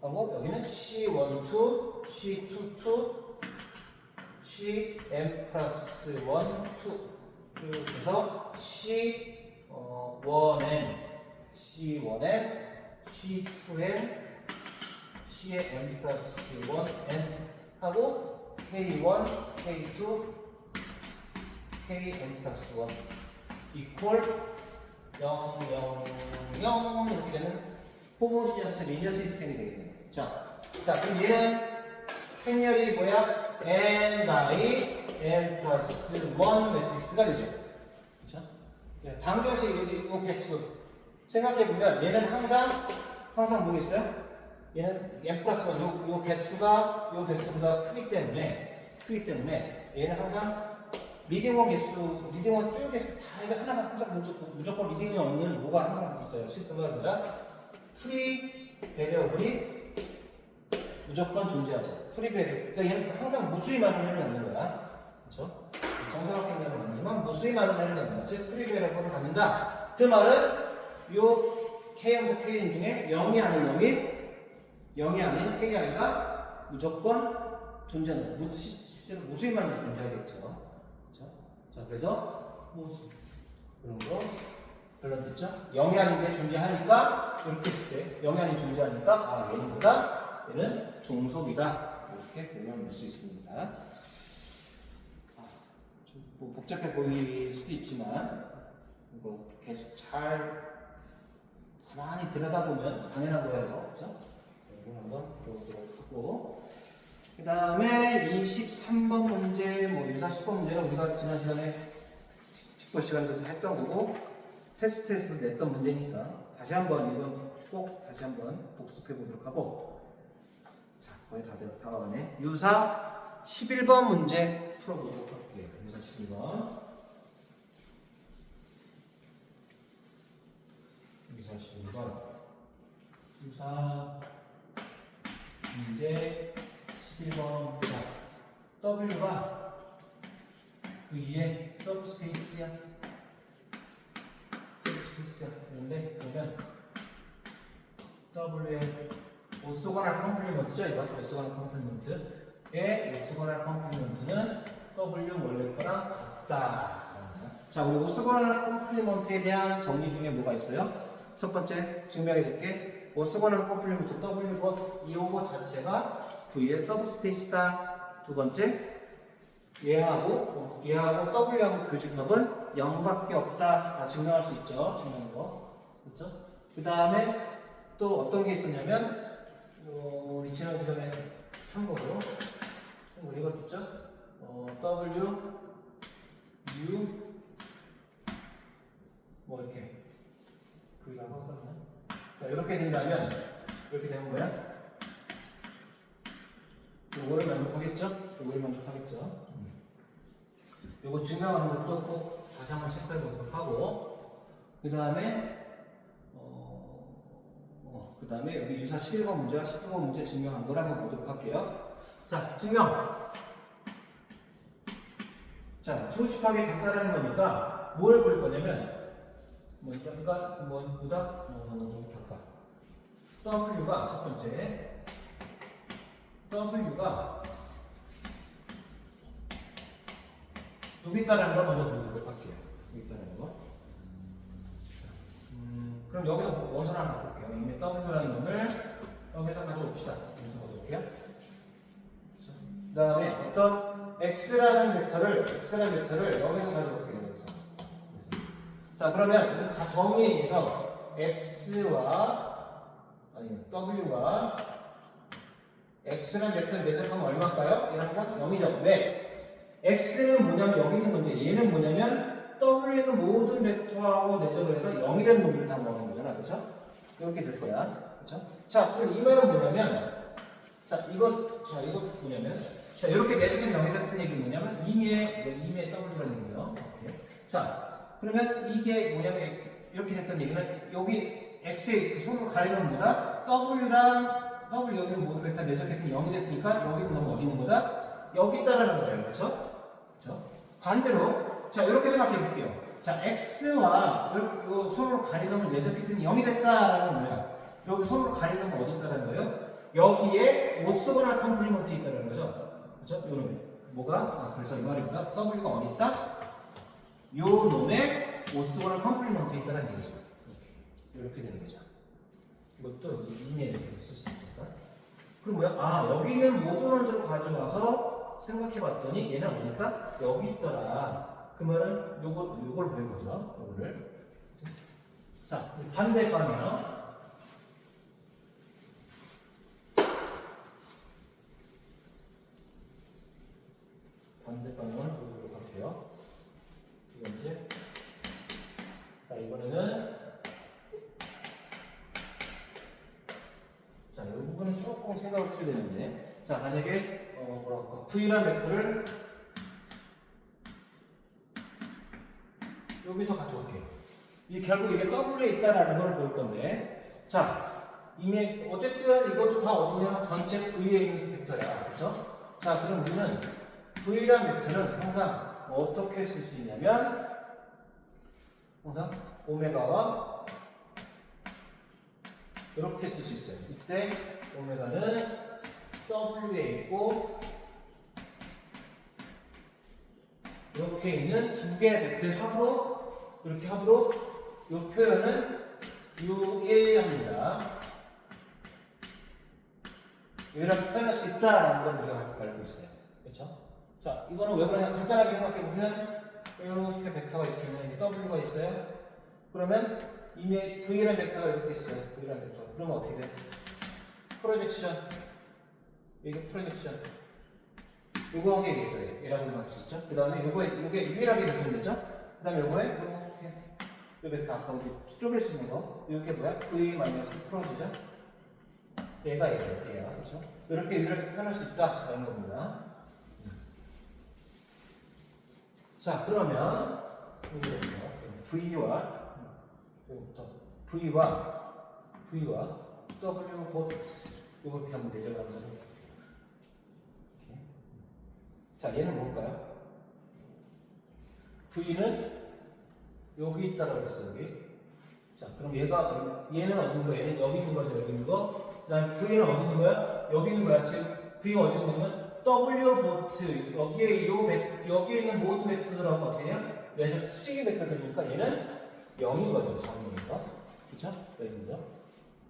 하고 여기는 C12, C22, C M 플러스 1, 2 쭉 해서 C1N, C1N, C2N, C의 M 플러스 1N 하고 K1, K2, KN 플러스 1 이퀄 0, 0, 0 이렇게 되는 호모지니어스 리니어 시스템이 되겠네요. 자, 그럼 얘는 행렬이 뭐야? n by n 플러스 1 매트릭스가 되죠. 그렇죠? 방정식 이 개수 생각해보면 얘는 항상 뭐겠어요? 얘는 n 플러스 1 요 개수보다 크기 때문에 얘는 항상 리딩원 개수, 리딩원 쭉 개수 다 이거 하나가 항상 무조건 리딩이 없는 뭐가 항상 있어요. 그 말입니다. 프리 베리어블이 무조건 존재하죠. 프리 베리어블. 그러니까 얘는 항상 무수히 많은 해를 갖는 거야. 그렇죠? 정사각형은 아니지만 무수히 많은 해를 갖는 거야. 즉 프리 베리어블을 갖는다. 그 말은 요 K형과 K인 중에 0이 아닌 KI가 무조건 존재하는 실제로 무수히 많은 게 존재하겠죠. 자, 그래서 그런 거 결론됐죠? 0이 아닌 게 존재하니까 이렇게 했을 때 0이 아닌 존재하니까 얘는 종속이다 이렇게 결론을 낼 수 있습니다. 좀 뭐 복잡해 보일 수도 있지만 이거 계속 잘 가만히 들여다보면 당연한 거예요, 그렇죠? 이걸 한번 보도록 하고. 그 다음에 23번 문제, 유사 10번 문제는 우리가 지난 시간에 직권 시간에도 했던 거고 테스트에서 냈던 문제니까 다시 한번 이건 꼭 다시 한번 복습해 보도록 하고. 자, 거의 다 와가네. 유사 11번 문제 풀어보도록 할게요. 유사 11번. 유사 11번. 유사 문제 11번 W가 그 위에 서브스페이스야. 그런데 그러면 W의 오소고날 컴플리먼트죠. 이거 오소고날 컴플리먼트의 오소고날 컴플리먼트는 W 원래 거랑 같다. 자, 우리 오소고날 컴플리먼트에 대한 정리 중에 뭐가 있어요? 첫 번째 증명해 줄게. 오소고날 컴플리먼트 W고 이거 자체가 V의 서브스페이스다. 두 번째, 얘하고 W하고 교집합은 0밖에 없다. 다 증명할 수 있죠. 증명한 거. 그렇죠? 그 다음에 또 어떤 게 있었냐면, 우리 지난 시간에 참고로 이것도 있죠? W, U, 이렇게. V라고 하거든요. 자, 이렇게 된다면, 이렇게 되는 거야. 요거를 만족하겠죠? 요거 증명하는 것도 꼭 다시 한번 체크해 보도록 하고, 그 다음에 여기 유사 11번 문제와 12번 문제 증명한 걸 한번 보도록 할게요. 자, 증명. 자, 두 집합이 같다라는 거니까 뭘 볼 거냐면, 뭐보다 W가 첫 번째, W가 여기 있다는 걸 먼저 보도록 할게요. 여기 있다는 거. 그럼 여기서 원선 하나 볼게요. 이미 W라는 놈을 여기서 가져옵시다. 여기서 가져올게요. 그 다음에 어떤 X라는 벡터를 여기서 가져올게요. 여기서. 자, 그러면 정의에 의해서 W가 X라는 벡터를 내세하면 얼마일까요? 얘는 항상 0이죠. 왜? x는 뭐냐면 여기 있는 건데 얘는 뭐냐면 w는 모든 벡터하고 내적을 해서 0이 되는 놈을 다 모으는 거잖아. 그렇죠? 이렇게 될 거야. 그렇죠? 자, 그럼 이 말은 뭐냐면 이거 뭐냐면 이렇게 내적해서 0이 됐던 얘기는 뭐냐면 임의의 w라는 얘기죠. 오케이. 자, 그러면 이게 뭐냐면 이렇게 됐던 얘기는 여기 x의 손으로 가리는 거다. w 여기는 모든 벡터 내적했던 0이 됐으니까 여기는 너무 어디 있는 거다? 여기 있다라는 거예요. 그렇죠? 그렇죠? 반대로 자 이렇게 생각해 볼게요. 자 x와 이렇게 손으로 가리는 내적했던 0이 됐다라는 건 뭐야? 여기 손으로 가리는 건 어디 있다라는 거예요? 여기에 오소고날 컴플리먼트 있다라는 거죠. 그렇죠? 요 놈에 뭐가? 그래서 이 말입니다. w가 어디 있다? 요 놈에 오소고날 컴플리먼트 있다는 얘기죠. 이렇게 되는 거죠. 이것도 이미에 이렇게 쓸 수 있을까? 그럼 뭐야? 여기 있는 모든 원소를 가져와서 생각해봤더니 얘는 어디 있다? 여기 있더라. 그 말은 요걸 보인 거죠. 요거를. 자, 반대방이요. 반대방향을 보도록 할게요. 두 번째. 자, 이번에는 자, 이 부분은 조금 생각을 해줘야 되는데, 자, 만약에 V라는 벡터를 여기서 가져올게요. 결국 이게 W에 있다라는 걸 볼 건데, 자, 이미 어쨌든 이것도 다 어디냐? 전체 V에 있는 벡터야, 그렇죠? 자, 그럼 우리는 V라는 벡터는 항상 어떻게 쓸 수 있냐면, 항상 오메가와 이렇게 쓸 수 있어요. 이때 오메가는 W에 있고 이렇게 있는 두 개의 벡터의 합으로 이렇게 합으로 이 표현은 U1 합니다. 이렇게 표현할 수 있다라는 걸 우리가 알고 있어요. 그렇죠? 자, 이거는 왜 그러냐? 간단하게 생각해 보면 이렇게 벡터가 있으면 W가 있어요. 그러면 이미 V라는 벡터가 이렇게 있어요. V라는 벡터. 그러면 어떻게 돼? 프로젝션. 이게 프로젝션. 요거 한 개 얘기했죠. 얘라고 생각할 수 있죠. 그 다음에 요게 유일하게 벡터되죠. 그 다음에 요거에 이렇게 요 벡터 아까 우리 쪼갤 수 있는 거. 이게 뭐야? V 마이너스 프로지죠. 얘가 그렇죠? 이렇게 유일하게 표현할 수 있다라는 겁니다. 자, 그러면 V와 W 곧 이렇게 하면 되죠. 그러면 자, 얘는 뭘까요? V는 여기 있다라고 했어요. 여기. 자, 그럼 얘는 어디 있는 거야? 얘는 여기 있는 거죠. 여기 있는 거. 그다음 V는 어디 있는 거야? 여기 있는 거야. 지금 V가 어디 있는 거냐면 W 보트 여기에 있는 모든 벡터들하고 어떻게 해요? 얘는 수직인 벡터들이니까 얘는 0인 거죠. 정의에서. 그렇죠? 여기죠.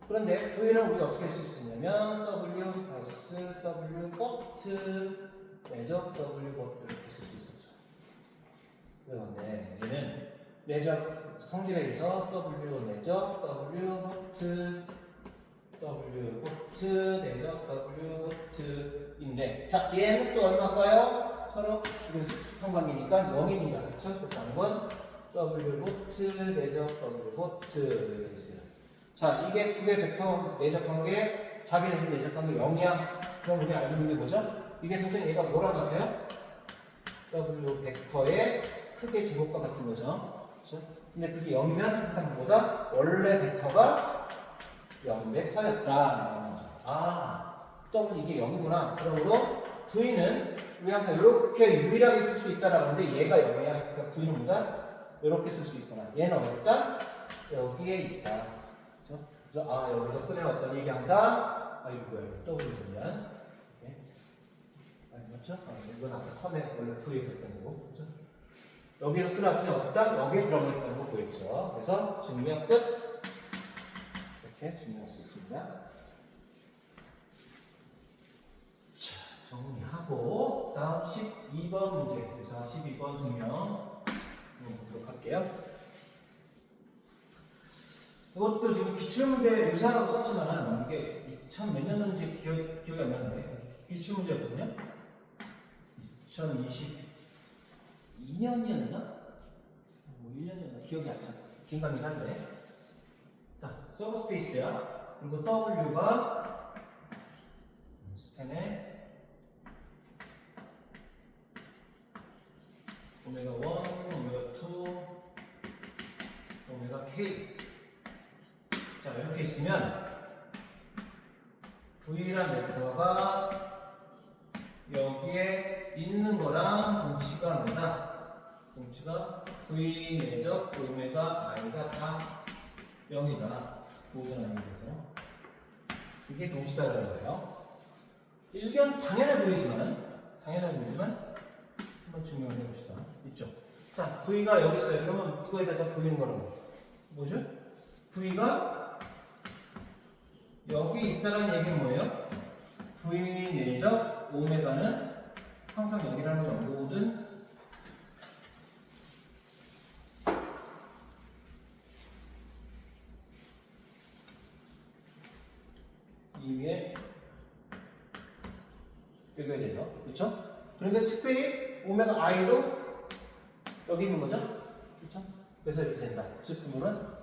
그런데 V는 우리가 어떻게 쓸 수 있냐면 W 플러스 W 보트 내적 W 보트 이렇게 쓸 수 있었죠. 그런데 얘는 내적 성질에 의해서 W 내적 W 보트 내적 W 보트인데, 자, 얘는 또 얼마일까요? 서로 지금 수평 관계니까 0입니다. 그렇죠? 그다음 건 W 보트 내적 W 보트 이렇게 있어요. 자, 이게 두 개 벡터 내적 관계, 자기 자신 내적 관계 0이야. 그럼 우리 알고 있는 게 뭐죠? 이게 사실 얘가 뭐랑 같아요? W 벡터의 크게 제곱과 같은 거죠. 그렇죠? 근데 그게 0이면 항상 뭐다? 원래 벡터가 0벡터였다. W 이게 0이구나. 그러므로 V는 우리 항상 이렇게 유일하게 쓸 수 있다라고 하는데 얘가 0이야. 그러니까 V는 뭐다? 이렇게 쓸 수 있구나. 얘는 어디 있다? 여기에 있다. 그래서 여기서 꺼내왔더니 이게 항상 이거 뭐야? W 전면. 맞죠? 이건 아까 처음에 원래 V에 있었던 거고. 그렇죠? 여기서 끊었더니 어디다? 여기에 들어가 있다는 거 보였죠? 그래서 증명 끝. 이렇게 증명할 수 있습니다. 자, 정리하고 다음 12번 문제. 그래서 12번 증명 보도록 할게요. 이것도 지금 기출문제 유사하다고 썼지만 이게 2000 몇 년도인지 기억이 안 나는데 기출문제거든요. 2020 2년이었나? 뭐 1년이었나? 기억이 안 나. 긴감이 한데. 자, 서브스페이스야. 그리고 W가 스팬에 오메가 1, 오메가 2, 오메가 K. 자, 이렇게 있으면 V란 벡터가 여기에 있는 거랑 동치가 뭐다? 동치가 V 내적 오메가 I가 다 0이다. 모든 아니고서 이게 동시다라는 거예요. 일견 당연해 보이지만 한번 증명을 해봅시다. 있죠? 자, V가 여기 있어요. 그러면 이거에 대해서 보이는 거는 뭐죠? V가 여기 있다는 얘기는 뭐예요? V 내적 오메가는 항상 여기라는 거죠. 모든 이 위에 여기에 대해서 그렇죠? 그런데 특별히 오메가 i도 여기 있는 거죠? 그렇죠? 그래서 이렇게 된다. 즉 그러면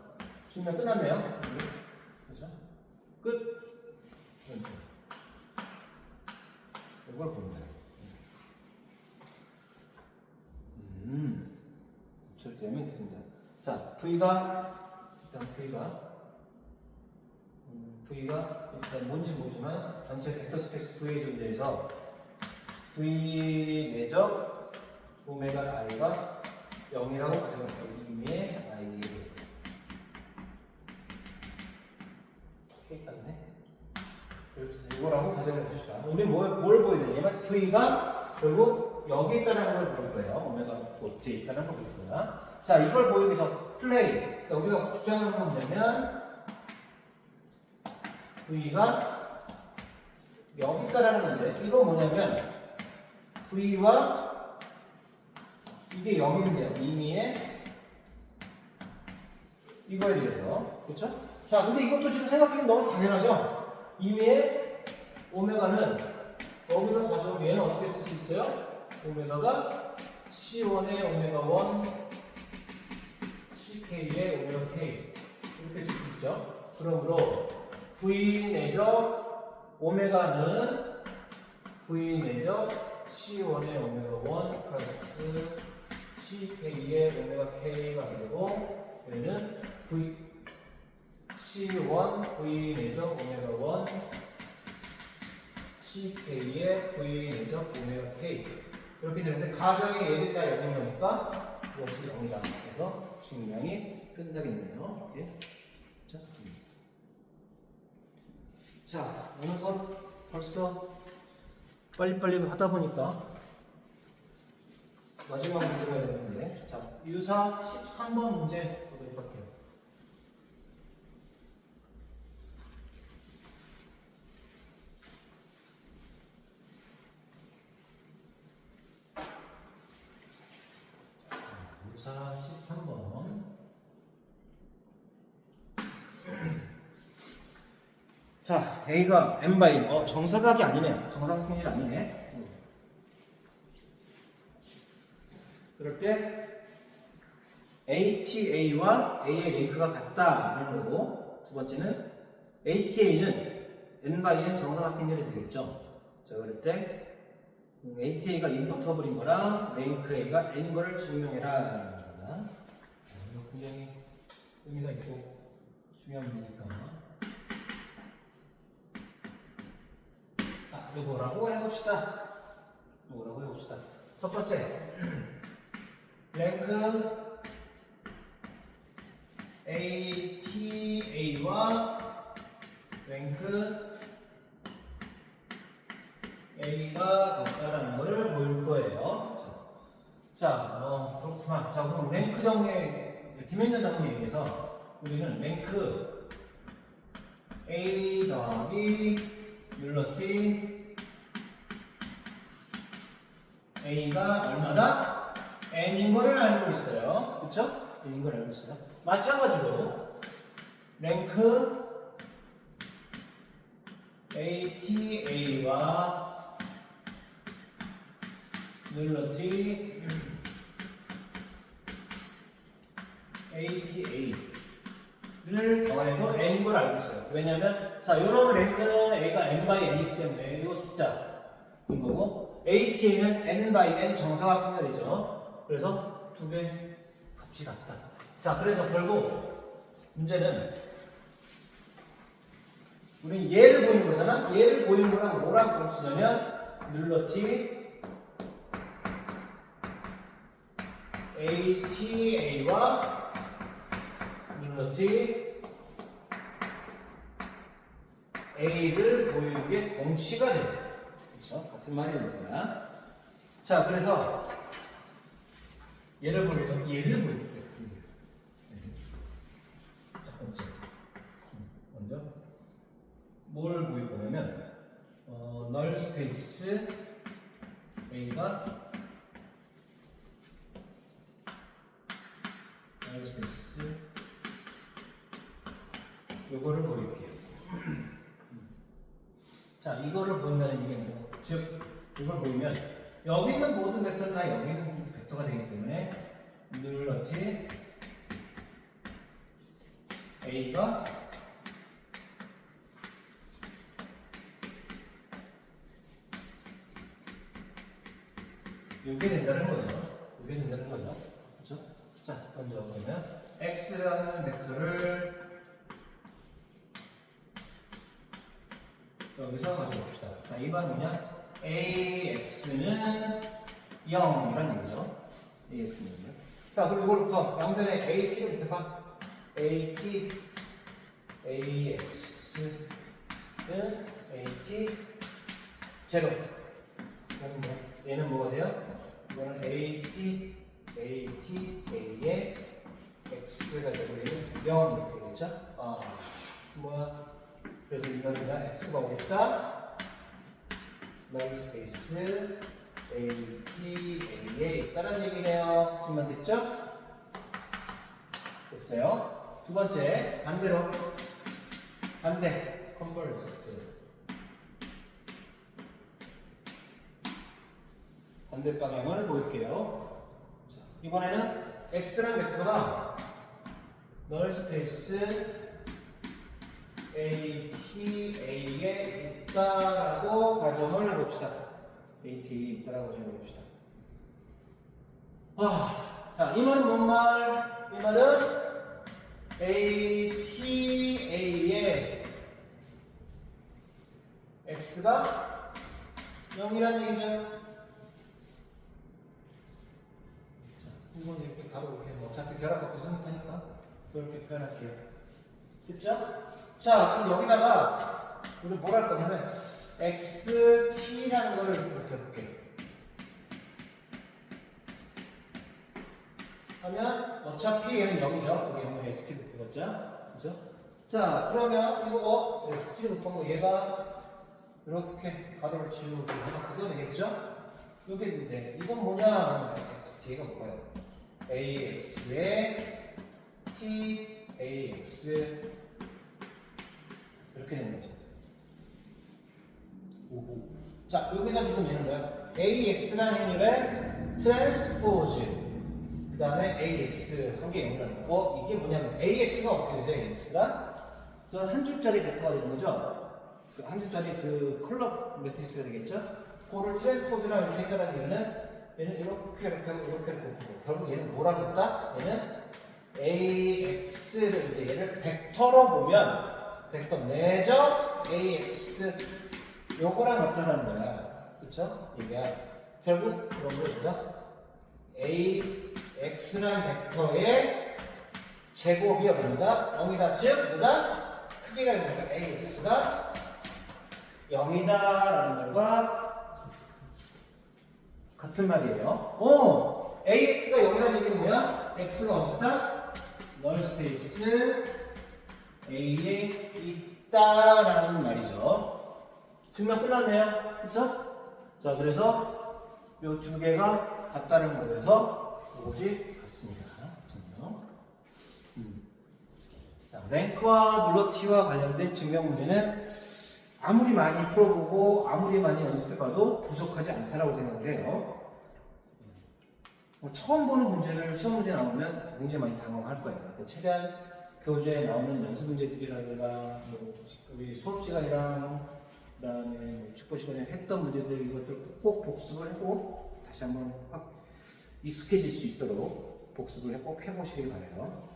증명 끝났네요. 그렇죠? 끝. 이걸 보면 돼요. 저렇게 되면 이렇게 됩니다. 자, V가 일단 뭔지 모르지만 전체 벡터 스페이스 V의 존재에서 V 내적 오메가 i가 0이라고 가정합니다. 의미의 i K까지네. 그래서 이거라고 가정해 봅시다. 우리 뭘 보여야 되냐면 V가 결국 여기 있다는 걸 보일 거예요. 오메가 도트에 있다는 걸 보일 거야. 자, 이걸 보이기 위해서 플레이. 그러니까 우리가 주장하는 건 뭐냐면 V가 여기 있다라는 건데 이거 뭐냐면 V와 이게 0인데요. 의미의 이거에 대해서 그렇죠? 자, 근데 이것도 지금 생각하면 너무 당연하죠? 의미의 오메가는 여기서 가져오면 얘는 어떻게 쓸 수 있어요? 오메가가 C1의 오메가 1 CK의 오메가 K 이렇게 쓸 수 있죠? 그러므로 V 내적 오메가는 V 내적 C1의 오메가 1 플러스 CK의 오메가 K가 되고 얘는 C1 V 내적 오메가 1 CK의 V 내적 오메가 K 이렇게 되는데 가정이 얘들 다 0인 거니까 역시 0이다. 그래서 증명이 끝나겠네요. 이렇게. 자, 오늘 수업 벌써 빨리빨리 하다 보니까 마지막 문제가 되는데, 자, 유사 13번 문제 보도록 할게요. 유사 13번. 자, A가 N/N. 정사각이 아니네요. 정사각형이 아니네. 그럴 때 ATA와 A의 링크가 같다라는 거고, 두 번째는 ATA는 N/N 정사각형이 되겠죠. 자, 그럴 때 ATA가 인버터블인 거랑 랭크 A가 N인 거를 증명해라 라는 겁니다. 이거 굉장히 의미가 있고 중요한 문제니까. 요거라고 해봅시다. 첫 번째, 랭크 ATA와 랭크 A가 같다라는 것을 보일 거예요. 자, 그렇구나. 자, 그럼 랭크 정리, 디멘전 정리에 의해서 우리는 랭크 A 더하기 뮬러티 A가 얼마다? N인 거를 알고 있어요. 그쵸? N인 걸 알고 있어요. 마찬가지로 랭크 ATA와 뮬러티 ATA를 더해도 n인 걸 알고 있어요. 왜냐면 자, 요런 랭크는 a가 n by n이기 때문에 요 숫자인 거고 ATA는 n by n 정사각 확률이죠. 그래서 두 개 값이 같다. 자, 그래서 결국 문제는 우리 얘를 보이는 거잖아. 얘를 보이는 거랑 뭐라고 가르치냐면 눌러티 ATA와 눌러티 A를 보이는 게 동시가 돼요. 그렇죠? 같은 말이 있는 거야. 자, 그래서 얘를 보이는 거예요. 첫 번째. 먼저 뭘 보일 거냐면 널 스페이스 A가 널 스페이스 요거를 보일게요. 자, 이거를 보면 이게 뭐, 즉 이걸 보이면 여기 있는 모든 벡터는 다 여기 있는 벡터가 되기 때문에 눌러티 A가 요게 된다는 거죠. 요게 된다는 거죠. 그렇죠? 자, 먼저 보면 x라는 벡터를 여기서 가져봅시다. 자, 이 말은 뭐냐? AX는 0이란 얘기죠. AX는 0. 자, 그리고 이거부터 양변에 AT를 대봐. AT, AX는 AT, 제로. 얘는 뭐가 돼요? 이거는 AT, AT, A에 X가 되고 얘는 0 이렇게 되겠죠? 아, 뭐야? 그래서 이거는 그냥 X가 오겠다. 널 스페이스 AT, A에 있다는 얘기네요. 지금 됐죠? 됐어요. 두 번째, 반대로. 반대, 컨버스. 반대 방향을 보일게요. 자, 이번에는 X라는 벡터가 널 스페이스 ATA에 있다라고 가정을 해봅시다. ATA에 있다라고 가정을 해봅시다. 자, 이 말은 뭔 말? 이 말은 ATA에 X가 0이란 얘기죠. 이건 이렇게 가로 이렇게 어차피 결합값도 성립하니까 이렇게 표현할게요. 됐죠? 자, 그럼 여기다가 우리 뭘 할 거냐면 XT라는 거를 이렇게 해볼게요. 하면 어차피 얘는 0이죠. 여기 한번 XT 붙였죠? 그죠? 자, 그러면 이거 XT를 붙은 거 얘가 이렇게 가로를 지우고 그거 되겠죠? 여기 있는데 이건 뭐냐? XT가 뭘까요? AX에 T, AX 이렇게 되는 거죠. 오호. 자, 여기서 지금 얘는 뭐야? AX라는 행렬의 트랜스포즈 그 다음에 AX 한 개 연결하는 거. 이게 뭐냐면 AX가 어떻게 되죠? AX가 한 줄짜리 벡터가 되는 거죠. 한 줄짜리 그 컬러 매트리스가 되겠죠? 그거를 트랜스포즈랑 이렇게 해결하는 얘기는 얘는 이렇게 하고 결국 얘는 뭐라고 했다? 얘는 AX를 이제 얘를 벡터로 보면 벡터 내적 AX 요거랑 어떠라는 거야. 그쵸? 이게 결국 그런 걸 보다 AX라는 벡터의 제곱이 얼마다? 0이다. 즉 뭐다? 크기가 0이니까 AX가 0이다 라는 말과 같은 말이에요. AX가 0이라는 얘기는 뭐야? X가 어디다? 널 스페이스 A에 있다라는 말이죠. 증명 끝났네요. 그쵸? 자, 그래서 이 두 개가 같다는 거에서 이것이 같습니다. 증명. 자, 랭크와 눌러티와 관련된 증명 문제는 아무리 많이 풀어보고 아무리 많이 연습해봐도 부족하지 않다라고 생각을 해요. 처음 보는 문제를 시험 문제 나오면 굉장히 많이 당황할 거예요. 그러니까 최대한 교재에 나오는 연습 문제들이라든가 우리 수업 시간이랑 그다음에 축구 시간에 했던 문제들 이것들 꼭 복습을 하고 다시 한번 확 익숙해질 수 있도록 복습을 꼭 해보시길 바래요.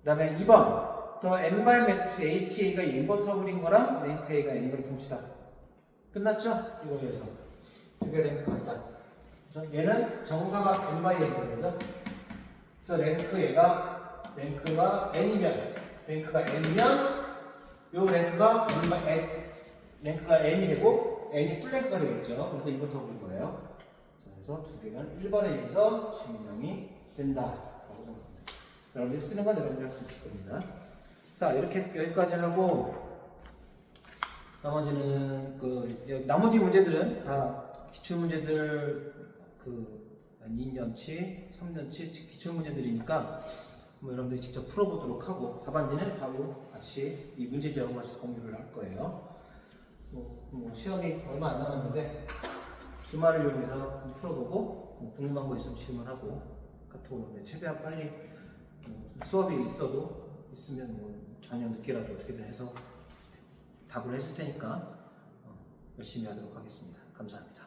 그다음에 2번 더 n발 매트릭스 ATA가 인버터블인 거랑 랭크 A가 n발의 동시다. 끝났죠? 이거에서 두 개 랭크가 있다. 그래서 얘는 정사각 n 바이 n인 거죠. 그래서 랭크가 n이면 요 랭크가 랭크가 n이 되고 n이 풀랭크가 되겠죠. 그래서 인버터블인 거예요. 그래서 두 개는 1번에 의해서 증명이 된다. 여러분들이 쓰는 건 여러분들이 할 수 있을 겁니다. 자, 이렇게 여기까지 하고 나머지는 나머지 문제들은 다 기출 문제들 2년치, 3년치 기출 문제들이니까 여러분들이 직접 풀어보도록 하고 답안지는 바로 같이 이 문제지하고 같이 공유를 할 거예요. 시험이 얼마 안 남았는데 주말을 이용해서 풀어보고 궁금한 거 있으면 질문하고 카톡으로 최대한 빨리 수업이 있으면 저녁 늦게라도 어떻게든 해서 답을 해줄 테니까 열심히 하도록 하겠습니다. 감사합니다.